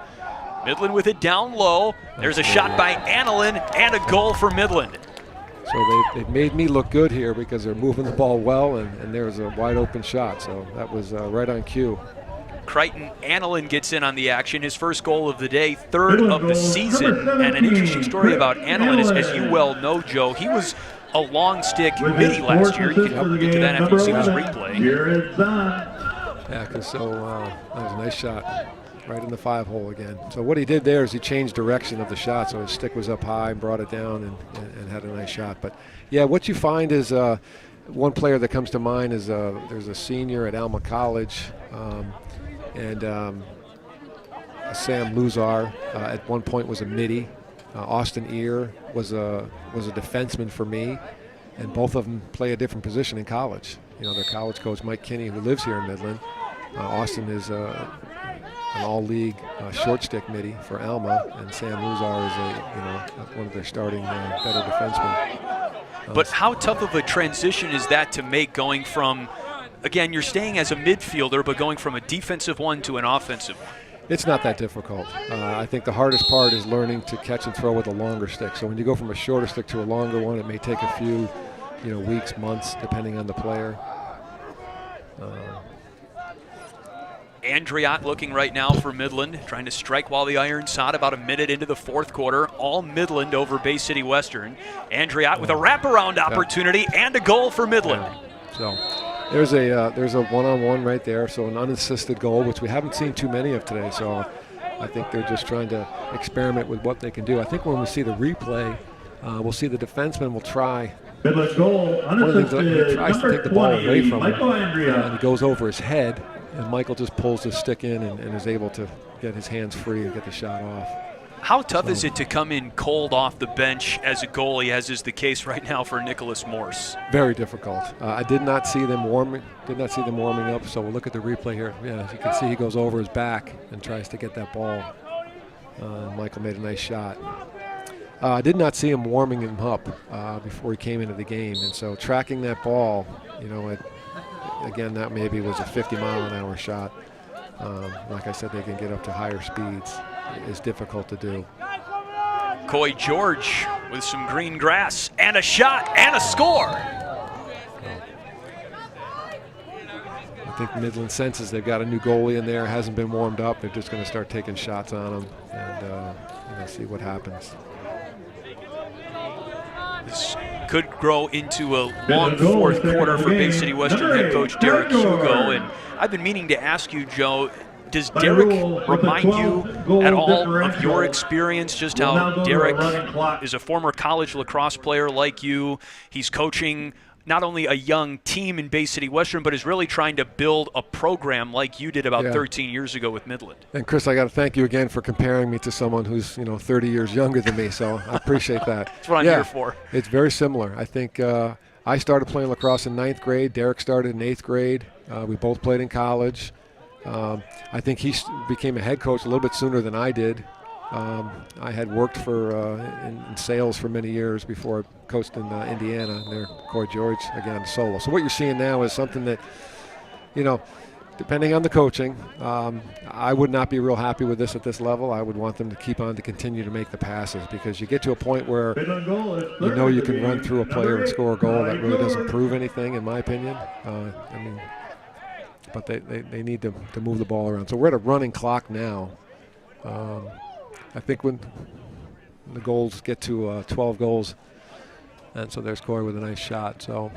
A: Midland with it down low. There's a shot by Annalyn and a goal for Midland.
B: So they've made me look good here because they're moving the ball well, and there's a wide open shot. So that was right on cue.
A: Crichton Annalyn gets in on the action, his first goal of the day, third of the season. And an interesting story about Annalyn is, as you well know, Joe, he was a long stick midi last year. You can get to that after you see his replay.
B: Yeah, because that was a nice shot. right in the 5-hole again. So what he did there is he changed direction of the shot, so his stick was up high and brought it down and had a nice shot. But yeah, what you find is one player that comes to mind is there's a senior at Alma College, and Sam Luzar at one point was a midi. Austin Ear was a defenseman for me, and both of them play a different position in college. You know, their college coach Mike Kinney, who lives here in Midland. Austin is an all-league short stick midi for Alma, and Sam Luzar is one of their starting better defensemen.
A: But how tough of a transition is that to make, going from, again, you're staying as a midfielder, but going from a defensive one to an offensive one?
B: It's not that difficult. I think the hardest part is learning to catch and throw with a longer stick. So when you go from a shorter stick to a longer one, it may take a few, weeks, months, depending on the player.
A: Andriott looking right now for Midland, trying to strike while the iron's hot, about a minute into the fourth quarter. All Midland over Bay City Western. Andriott with a wraparound opportunity and a goal for Midland.
B: Yeah. So there's a one-on-one right there, so an unassisted goal, which we haven't seen too many of today. So I think they're just trying to experiment with what they can do. I think when we see the replay, we'll see the defenseman will try.
D: Midland's goal, unassisted,
B: he tries to take the ball away from him,
D: Andriott.
B: and he goes over his head, and Michael just pulls his stick in and is able to get his hands free and get the shot off.
A: How tough is it to come in cold off the bench as a goalie, as is the case right now for Nicholas Morse?
B: Very difficult. I did not see them warming up. So we'll look at the replay here. Yeah, as you can see, he goes over his back and tries to get that ball. Michael made a nice shot. I did not see him warming him up before he came into the game, and so tracking that ball, again, that maybe was a 50-mile-an-hour shot. Like I said, they can get up to higher speeds. It's difficult to do.
A: Coy George with some green grass and a shot and a score.
B: I think Midland senses they've got a new goalie in there, hasn't been warmed up. They're just going to start taking shots on him and see what happens.
A: This could grow into a long fourth quarter for Bay City Western head coach Derek Hugo. And I've been meaning to ask you, Joe, does Derek remind you at all of your experience, just how Derek is a former college lacrosse player like you? He's coaching not only a young team in Bay City Western, but is really trying to build a program like you did about 13 years ago with Midland.
B: And Chris, I got to thank you again for comparing me to someone who's 30 years younger than me, so I appreciate that.
A: That's what I'm here for.
B: It's very similar. I think I started playing lacrosse in 9th grade. Derek started in 8th grade. We both played in college. I think he became a head coach a little bit sooner than I did. I had worked in sales for many years before I coached in Indiana, and there, Coy George, again, solo. So what you're seeing now is something that, depending on the coaching, I would not be real happy with this at this level. I would want them to keep on to continue to make the passes, because you get to a point where you can run through a player and score a goal. That really doesn't prove anything, in my opinion. But they need to move the ball around. So we're at a running clock now. I think when the goals get to 12 goals, and so there's Coy with a nice shot. So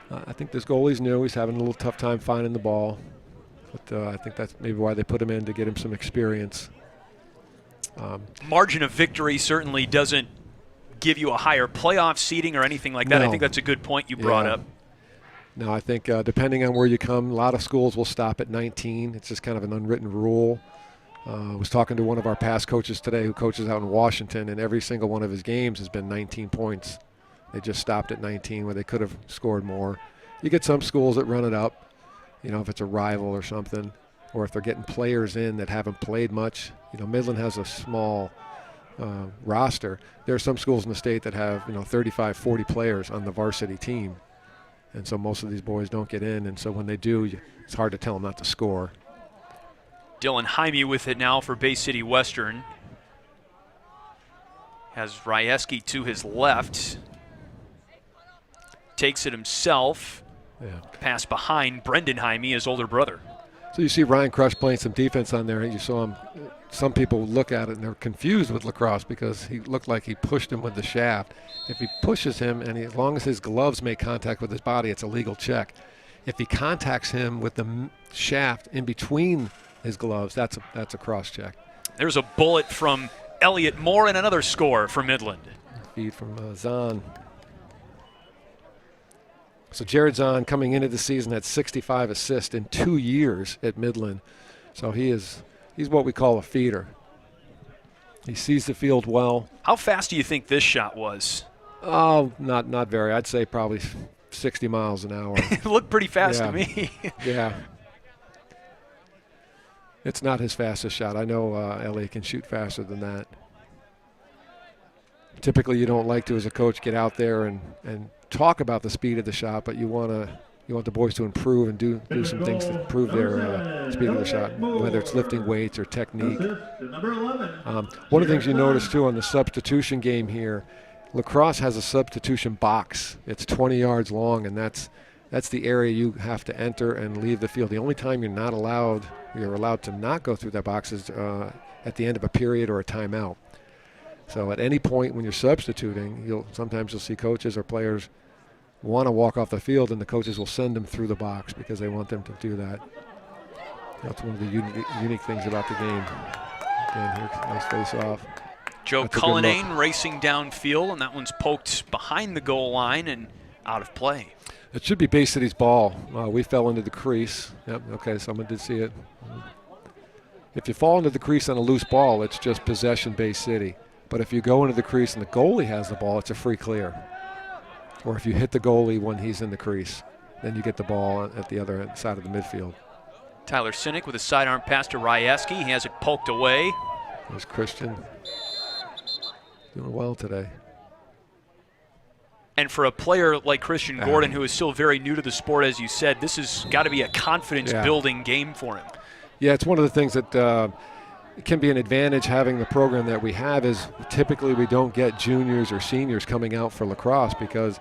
B: I think this goalie's new. He's having a little tough time finding the ball. But I think that's maybe why they put him in, to get him some experience.
A: Margin of victory certainly doesn't give you a higher playoff seeding or anything like that.
B: No.
A: I think that's a good point you brought up.
B: No, I think depending on where you come, a lot of schools will stop at 19. It's just kind of an unwritten rule. I was talking to one of our past coaches today who coaches out in Washington, and every single one of his games has been 19 points. They just stopped at 19 where they could have scored more. You get some schools that run it up, if it's a rival or something, or if they're getting players in that haven't played much. Midland has a small roster. There are some schools in the state that have 35, 40 players on the varsity team. And so most of these boys don't get in, and so when they do, it's hard to tell them not to score.
A: Dylan Jaime with it now for Bay City Western. Has Rieski to his left. Takes it himself.
B: Yeah.
A: Pass behind Brendan Jaime, his older brother.
B: So you see Ryan Crush playing some defense on there, and you saw him. Some people look at it and they're confused with lacrosse because he looked like he pushed him with the shaft. If he pushes him, and as long as his gloves make contact with his body, it's a legal check. If he contacts him with the shaft in between his gloves. That's a cross check.
A: There's a bullet from Elliott Moore and another score for Midland.
B: Feed from Zahn. So Jared Zahn coming into the season had 65 assists in 2 years at Midland. So he's what we call a feeder. He sees the field well.
A: How fast do you think this shot was?
B: Oh, not very. I'd say probably 60 miles an hour.
A: It looked pretty fast to me.
B: Yeah. It's not his fastest shot. I know Elliott can shoot faster than that. Typically, you don't like to, as a coach, get out there and talk about the speed of the shot, but you want the boys to improve and do some things to improve their speed of the shot, whether it's lifting weights or technique. One of the things you notice, too, on the substitution game here, Lacrosse has a substitution box. It's 20 yards long, and that's the area you have to enter and leave the field. The only time you're allowed to not go through that box is at the end of a period or a timeout. So at any point when you're substituting, sometimes you'll see coaches or players want to walk off the field, and the coaches will send them through the box because they want them to do that. That's one of the unique things about the game. Again, here's a nice face-off.
A: Joe Cullinane racing downfield, and that one's poked behind the goal line and out of play.
B: It should be Bay City's ball. We fell into the crease. Yep, okay, someone did see it. If you fall into the crease on a loose ball, it's just possession Bay City. But if you go into the crease and the goalie has the ball, it's a free clear. Or if you hit the goalie when he's in the crease, then you get the ball at the other side of the midfield.
A: Tyler Sinek with a sidearm pass to Rieski. He has it poked away.
B: There's Christian. Doing well today.
A: And for a player like Christian Gordon, who is still very new to the sport, as you said, this has got to be a confidence-building game for him.
B: Yeah, it's one of the things that can be an advantage having the program that we have is typically we don't get juniors or seniors coming out for lacrosse because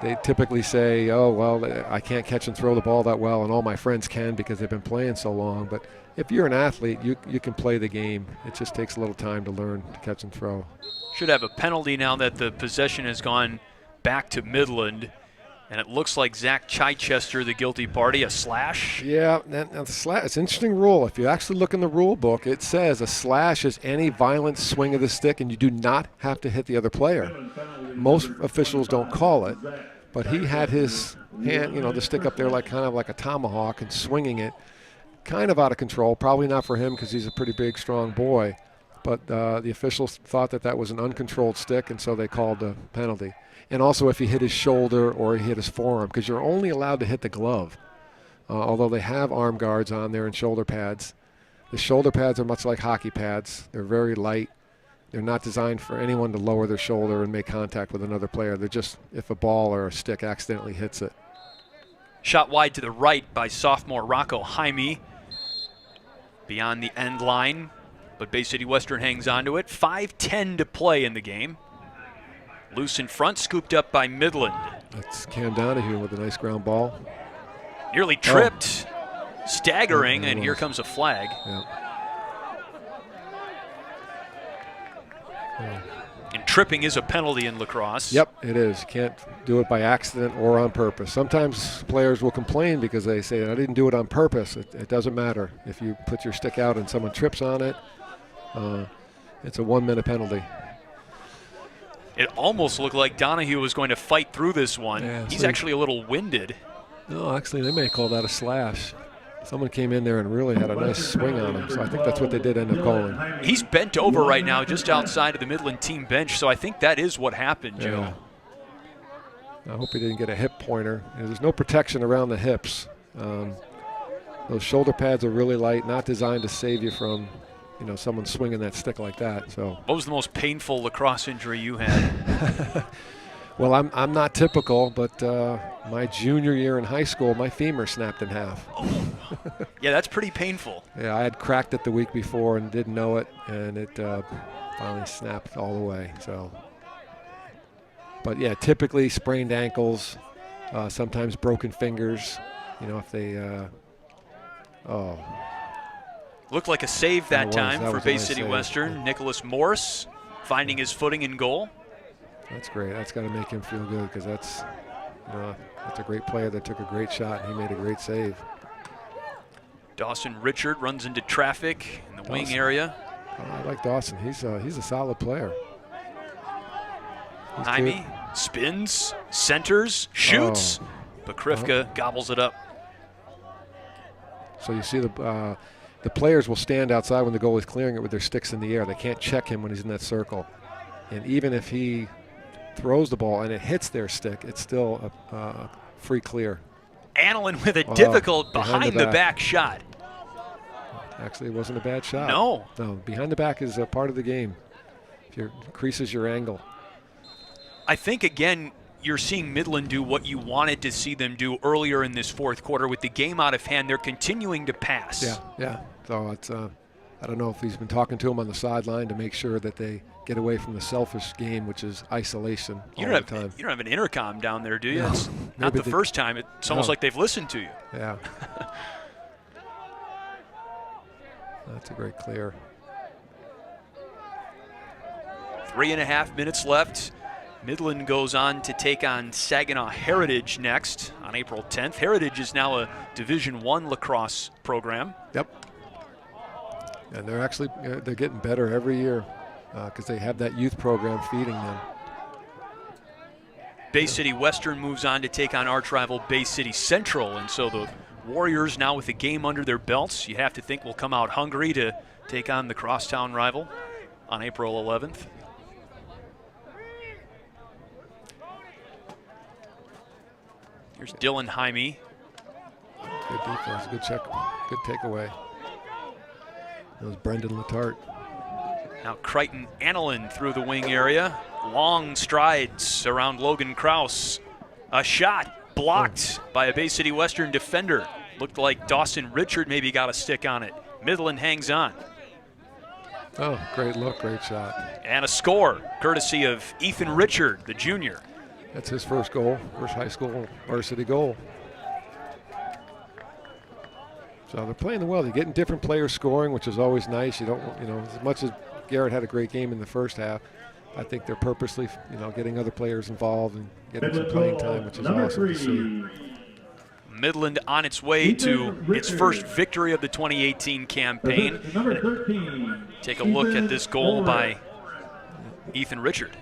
B: they typically say, oh, well, I can't catch and throw the ball that well, and all my friends can because they've been playing so long. But if you're an athlete, you can play the game. It just takes a little time to learn to catch and throw.
A: Should have a penalty now that the possession has gone back to Midland. And it looks like Zach Chichester, the guilty party, a slash.
B: Yeah, now the slash, it's an interesting rule. If you actually look in the rule book, it says a slash is any violent swing of the stick, and you do not have to hit the other player. Most officials don't call it, but he had his hand, the stick up there kind of like a tomahawk and swinging it, kind of out of control. Probably not for him because he's a pretty big, strong boy. But the officials thought that was an uncontrolled stick, and so they called the penalty. And also if he hit his shoulder or he hit his forearm, because you're only allowed to hit the glove. Although they have arm guards on there and shoulder pads. The shoulder pads are much like hockey pads. They're very light. They're not designed for anyone to lower their shoulder and make contact with another player. They're just if a ball or a stick accidentally hits it.
A: Shot wide to the right by sophomore Rocco Jaime. Beyond the end line, but Bay City Western hangs on to it. 5:10 to play in the game. Loose in front, scooped up by Midland.
B: That's Cam Donahue with a nice ground ball.
A: Nearly tripped, staggering, and here comes a flag.
B: Yeah.
A: And tripping is a penalty in lacrosse.
B: Yep, it is. You can't do it by accident or on purpose. Sometimes players will complain because they say, I didn't do it on purpose. It doesn't matter. If you put your stick out and someone trips on it, it's a 1-minute penalty.
A: It almost looked like Donahue was going to fight through this one.
B: Yeah,
A: He's actually a little winded.
B: No, actually, they may call that a slash. Someone came in there and really had a nice swing on him, so I think that's what they did end up calling.
A: He's bent over right now just outside of the Midland team bench, so I think that is what happened, Joe.
B: Yeah. I hope he didn't get a hip pointer. There's no protection around the hips. Those shoulder pads are really light, not designed to save you from someone swinging that stick like that. So.
A: What was the most painful lacrosse injury you had?
B: Well, I'm not typical, but my junior year in high school, my femur snapped in half.
A: Oh. Yeah, that's pretty painful.
B: Yeah, I had cracked it the week before and didn't know it, and it finally snapped all the way. So, but yeah, typically sprained ankles, sometimes broken fingers. If they,
A: Looked like a save that time for Bay City
B: save.
A: Western. Nicholas Morse finding his footing in goal.
B: That's great. That's got to make him feel good because that's a great player that took a great shot and he made a great save.
A: Dawson Richard runs into traffic in the wing area.
B: Oh, I like Dawson. He's a solid player. He's
A: Jaime
B: good.
A: spins, centers, shoots, but Krifka gobbles it up.
B: So you see the players will stand outside when the goalie's clearing it with their sticks in the air. They can't check him when he's in that circle. And even if he throws the ball and it hits their stick, it's still a free clear.
A: Annalyn with a difficult
B: behind
A: the back shot.
B: Actually, it wasn't a bad shot.
A: No.
B: No, behind the back is a part of the game. It increases your angle.
A: I think, again, you're seeing Midland do what you wanted to see them do earlier in this fourth quarter. With the game out of hand, they're continuing to pass.
B: Yeah. So it's I don't know if he's been talking to him on the sideline to make sure that they get away from the selfish game, which is isolation all the time.
A: You don't have an intercom down there, do you?
B: No.
A: It's not the first time. It's almost like they've listened to you.
B: Yeah. That's a great clear.
A: 3.5 minutes left. Midland goes on to take on Saginaw Heritage next on April 10th. Heritage is now a Division I lacrosse program.
B: Yep. And they're actually they're getting better every year because they have that youth program feeding them.
A: Bay City Western moves on to take on arch rival Bay City Central, and so the Warriors now with the game under their belts, you have to think will come out hungry to take on the crosstown rival on April 11th. Here's Dylan Jaime.
B: Good defense, good check, good takeaway. That was Brendan Letarte.
A: Now Crichton Annalyn through the wing area. Long strides around Logan Kraus. A shot blocked by a Bay City Western defender. Looked like Dawson Richard maybe got a stick on it. Midland hangs on.
B: Oh, great look, great shot.
A: And a score, courtesy of Ethan Richard, the junior.
B: That's his first goal, first high school varsity goal. So they're playing well. They're getting different players scoring, which is always nice. You don't, as much as Garrett had a great game in the first half, I think they're purposely, getting other players involved and getting some playing time, which is awesome to see.
A: Midland on its way to its first victory of the 2018 campaign. Take a look at this goal by Ethan Richard.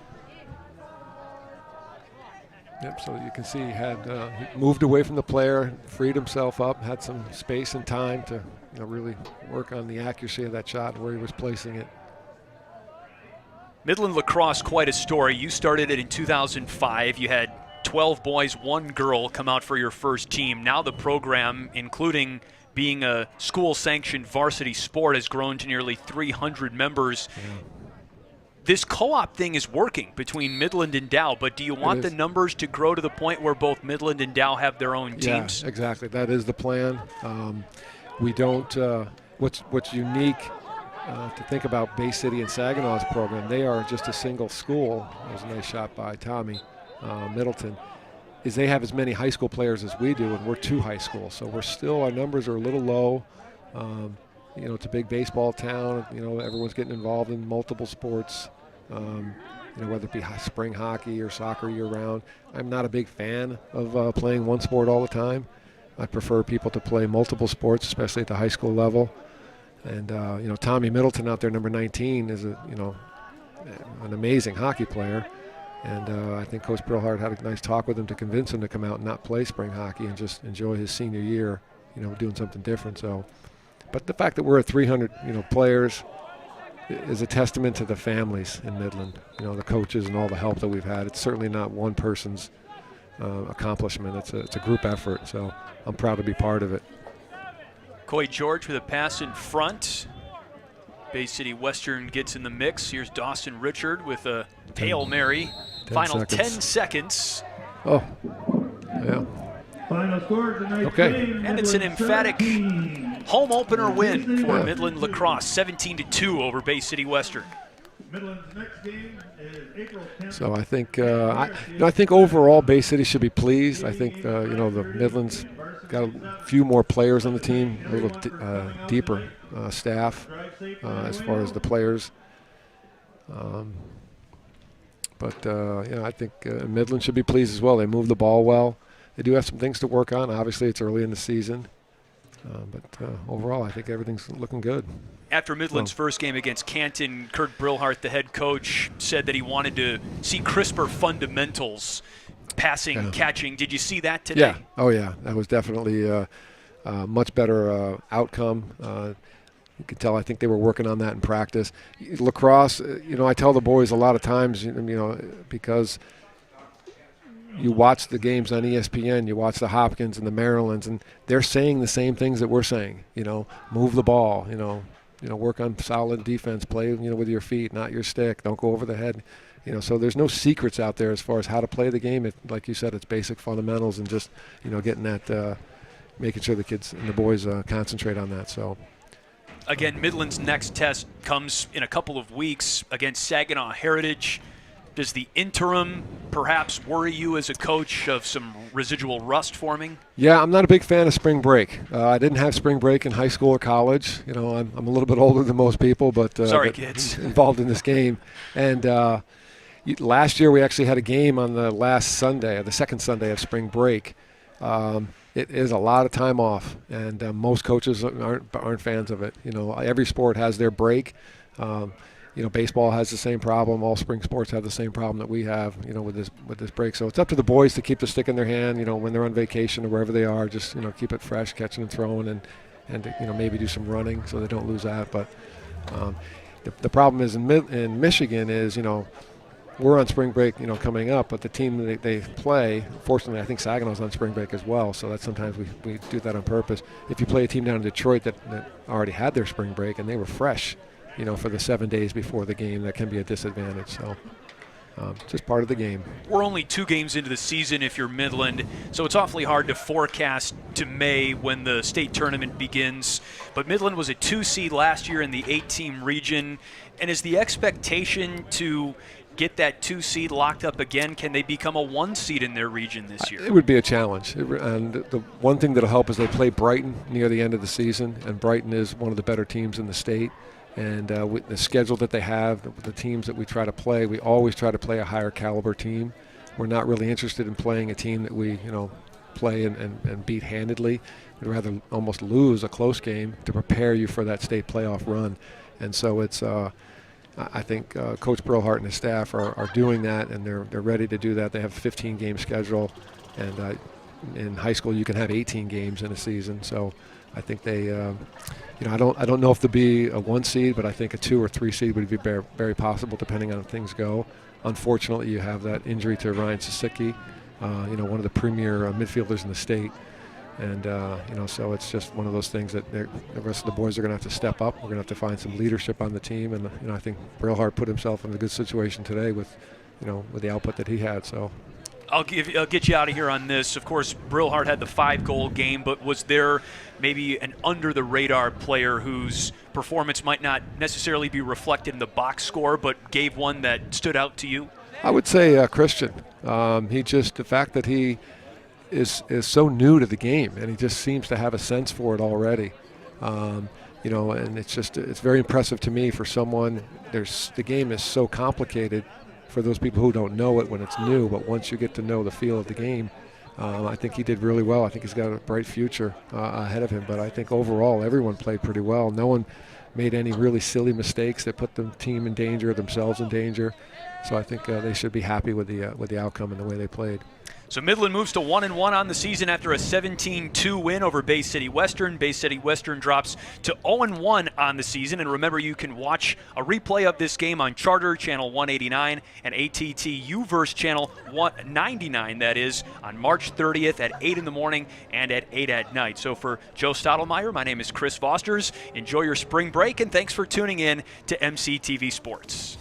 B: Yep, so you can see he moved away from the player, freed himself up, had some space and time to really work on the accuracy of that shot and where he was placing it.
A: Midland Lacrosse, quite a story. You started it in 2005. You had 12 boys, 1 girl come out for your first team. Now the program, including being a school-sanctioned varsity sport, has grown to nearly 300 members.
B: Yeah.
A: This co-op thing is working between Midland and Dow, but do you want the numbers to grow to the point where both Midland and Dow have their own teams?
B: Yeah, exactly. That is the plan. We don't. What's unique to think about Bay City and Saginaw's program? They are just a single school. That was a nice shot by Tommy Middleton. Is they have as many high school players as we do, and we're 2 high schools, so our numbers are a little low. It's a big baseball town. Everyone's getting involved in multiple sports, whether it be spring hockey or soccer year-round. I'm not a big fan of playing one sport all the time. I prefer people to play multiple sports, especially at the high school level. And, Tommy Middleton out there, number 19, is an amazing hockey player. And I think Coach Brillhart had a nice talk with him to convince him to come out and not play spring hockey and just enjoy his senior year, doing something different. So. But the fact that we're at 300, players is a testament to the families in Midland, the coaches and all the help that we've had. It's certainly not one person's accomplishment. It's a group effort, so I'm proud to be part of it.
A: Coy George with a pass in front. Bay City Western gets in the mix. Here's Dawson Richard with a Hail Mary. Final 10 seconds.
B: Oh, yeah.
D: Final score tonight.
B: Okay.
A: And it's an emphatic home opener win for Midland Lacrosse, 17-2 over Bay City Western.
D: Midland's next game is April 10th.
B: So I think I think overall Bay City should be pleased. I think the Midland's got a few more players on the team, a little deeper staff as far as the players. But I think Midland should be pleased as well. They move the ball well. They do have some things to work on. Obviously, it's early in the season. But overall, I think everything's looking good.
A: After Midland's first game against Canton, Garrett Brillhart, the head coach, said that he wanted to see crisper fundamentals, passing, catching. Did you see that today?
B: Yeah. Oh, yeah. That was definitely a much better outcome. You could tell I think they were working on that in practice. Lacrosse, I tell the boys a lot of times, because you watch the games on ESPN, you watch the Hopkins and the Marylands, and they're saying the same things that we're saying. Move the ball, work on solid defense, play, with your feet, not your stick, don't go over the head. So there's no secrets out there as far as how to play the game. Like you said, it's basic fundamentals and just, getting that, making sure the kids and the boys concentrate on that. So.
A: Again, Midland's next test comes in a couple of weeks against Saginaw Heritage. Does the interim perhaps worry you as a coach of some residual rust forming?
B: Yeah, I'm not a big fan of spring break. I didn't have spring break in high school or college. I'm a little bit older than most people, but
A: sorry, kids,
B: involved in this game. And last year we actually had a game on the last Sunday, the second Sunday of spring break. It is a lot of time off, and most coaches aren't fans of it. Every sport has their break. Baseball has the same problem. All spring sports have the same problem that we have, with this break. So it's up to the boys to keep the stick in their hand, when they're on vacation or wherever they are. Just keep it fresh, catching and throwing, and maybe do some running so they don't lose that. But the problem is in Michigan is we're on spring break, coming up, but the team that they play, fortunately, I think Saginaw's on spring break as well, so that sometimes we do that on purpose. If you play a team down in Detroit that already had their spring break and they were fresh, for the 7 days before the game, that can be a disadvantage. So just part of the game.
A: We're only 2 games into the season if you're Midland, so it's awfully hard to forecast to May when the state tournament begins. But Midland was a 2 seed last year in the 8-team region, and is the expectation to get that 2 seed locked up again? Can they become a 1 seed in their region this year?
B: It would be a challenge. And the one thing that'll help is they play Brighton near the end of the season, and Brighton is one of the better teams in the state. And with the schedule that they have, the teams that we try to play, we always try to play a higher caliber team. We're not really interested in playing a team that we, play and beat handedly. We'd rather almost lose a close game to prepare you for that state playoff run. And so it's I think Coach Brillhart and his staff are doing that, and they're ready to do that. They have a 15-game schedule, and in high school you can have 18 games in a season. So I think they, I don't know if they'll be a 1 seed, but I think a 2 or 3 seed would be very, very possible depending on how things go. Unfortunately, you have that injury to Ryan Sisicki, one of the premier midfielders in the state. And, so it's just one of those things that the rest of the boys are going to have to step up. We're going to have to find some leadership on the team. And, I think Brillhart put himself in a good situation today with the output that he had. So
A: I'll get you out of here on this. Of course, Brillhart had the 5-goal game, but was there maybe an under-the-radar player whose performance might not necessarily be reflected in the box score, but gave one that stood out to you?
B: I would say Christian. The fact that he is so new to the game, and he just seems to have a sense for it already. And it's very impressive to me for someone. The game is so complicated for those people who don't know it when it's new, but once you get to know the feel of the game, I think he did really well. I think he's got a bright future ahead of him, but I think overall everyone played pretty well. No one made any really silly mistakes that put the team in danger, themselves in danger. So I think they should be happy with the outcome and the way they played.
A: So Midland moves to 1-1 on the season after a 17-2 win over Bay City Western. Bay City Western drops to 0-1 on the season. And remember, you can watch a replay of this game on Charter Channel 189 and ATT Uverse Channel 199. That is on March 30th at 8 in the morning and at 8 at night. So for Joe Stottlemyre, my name is Chris Fosters. Enjoy your spring break, and thanks for tuning in to MCTV Sports.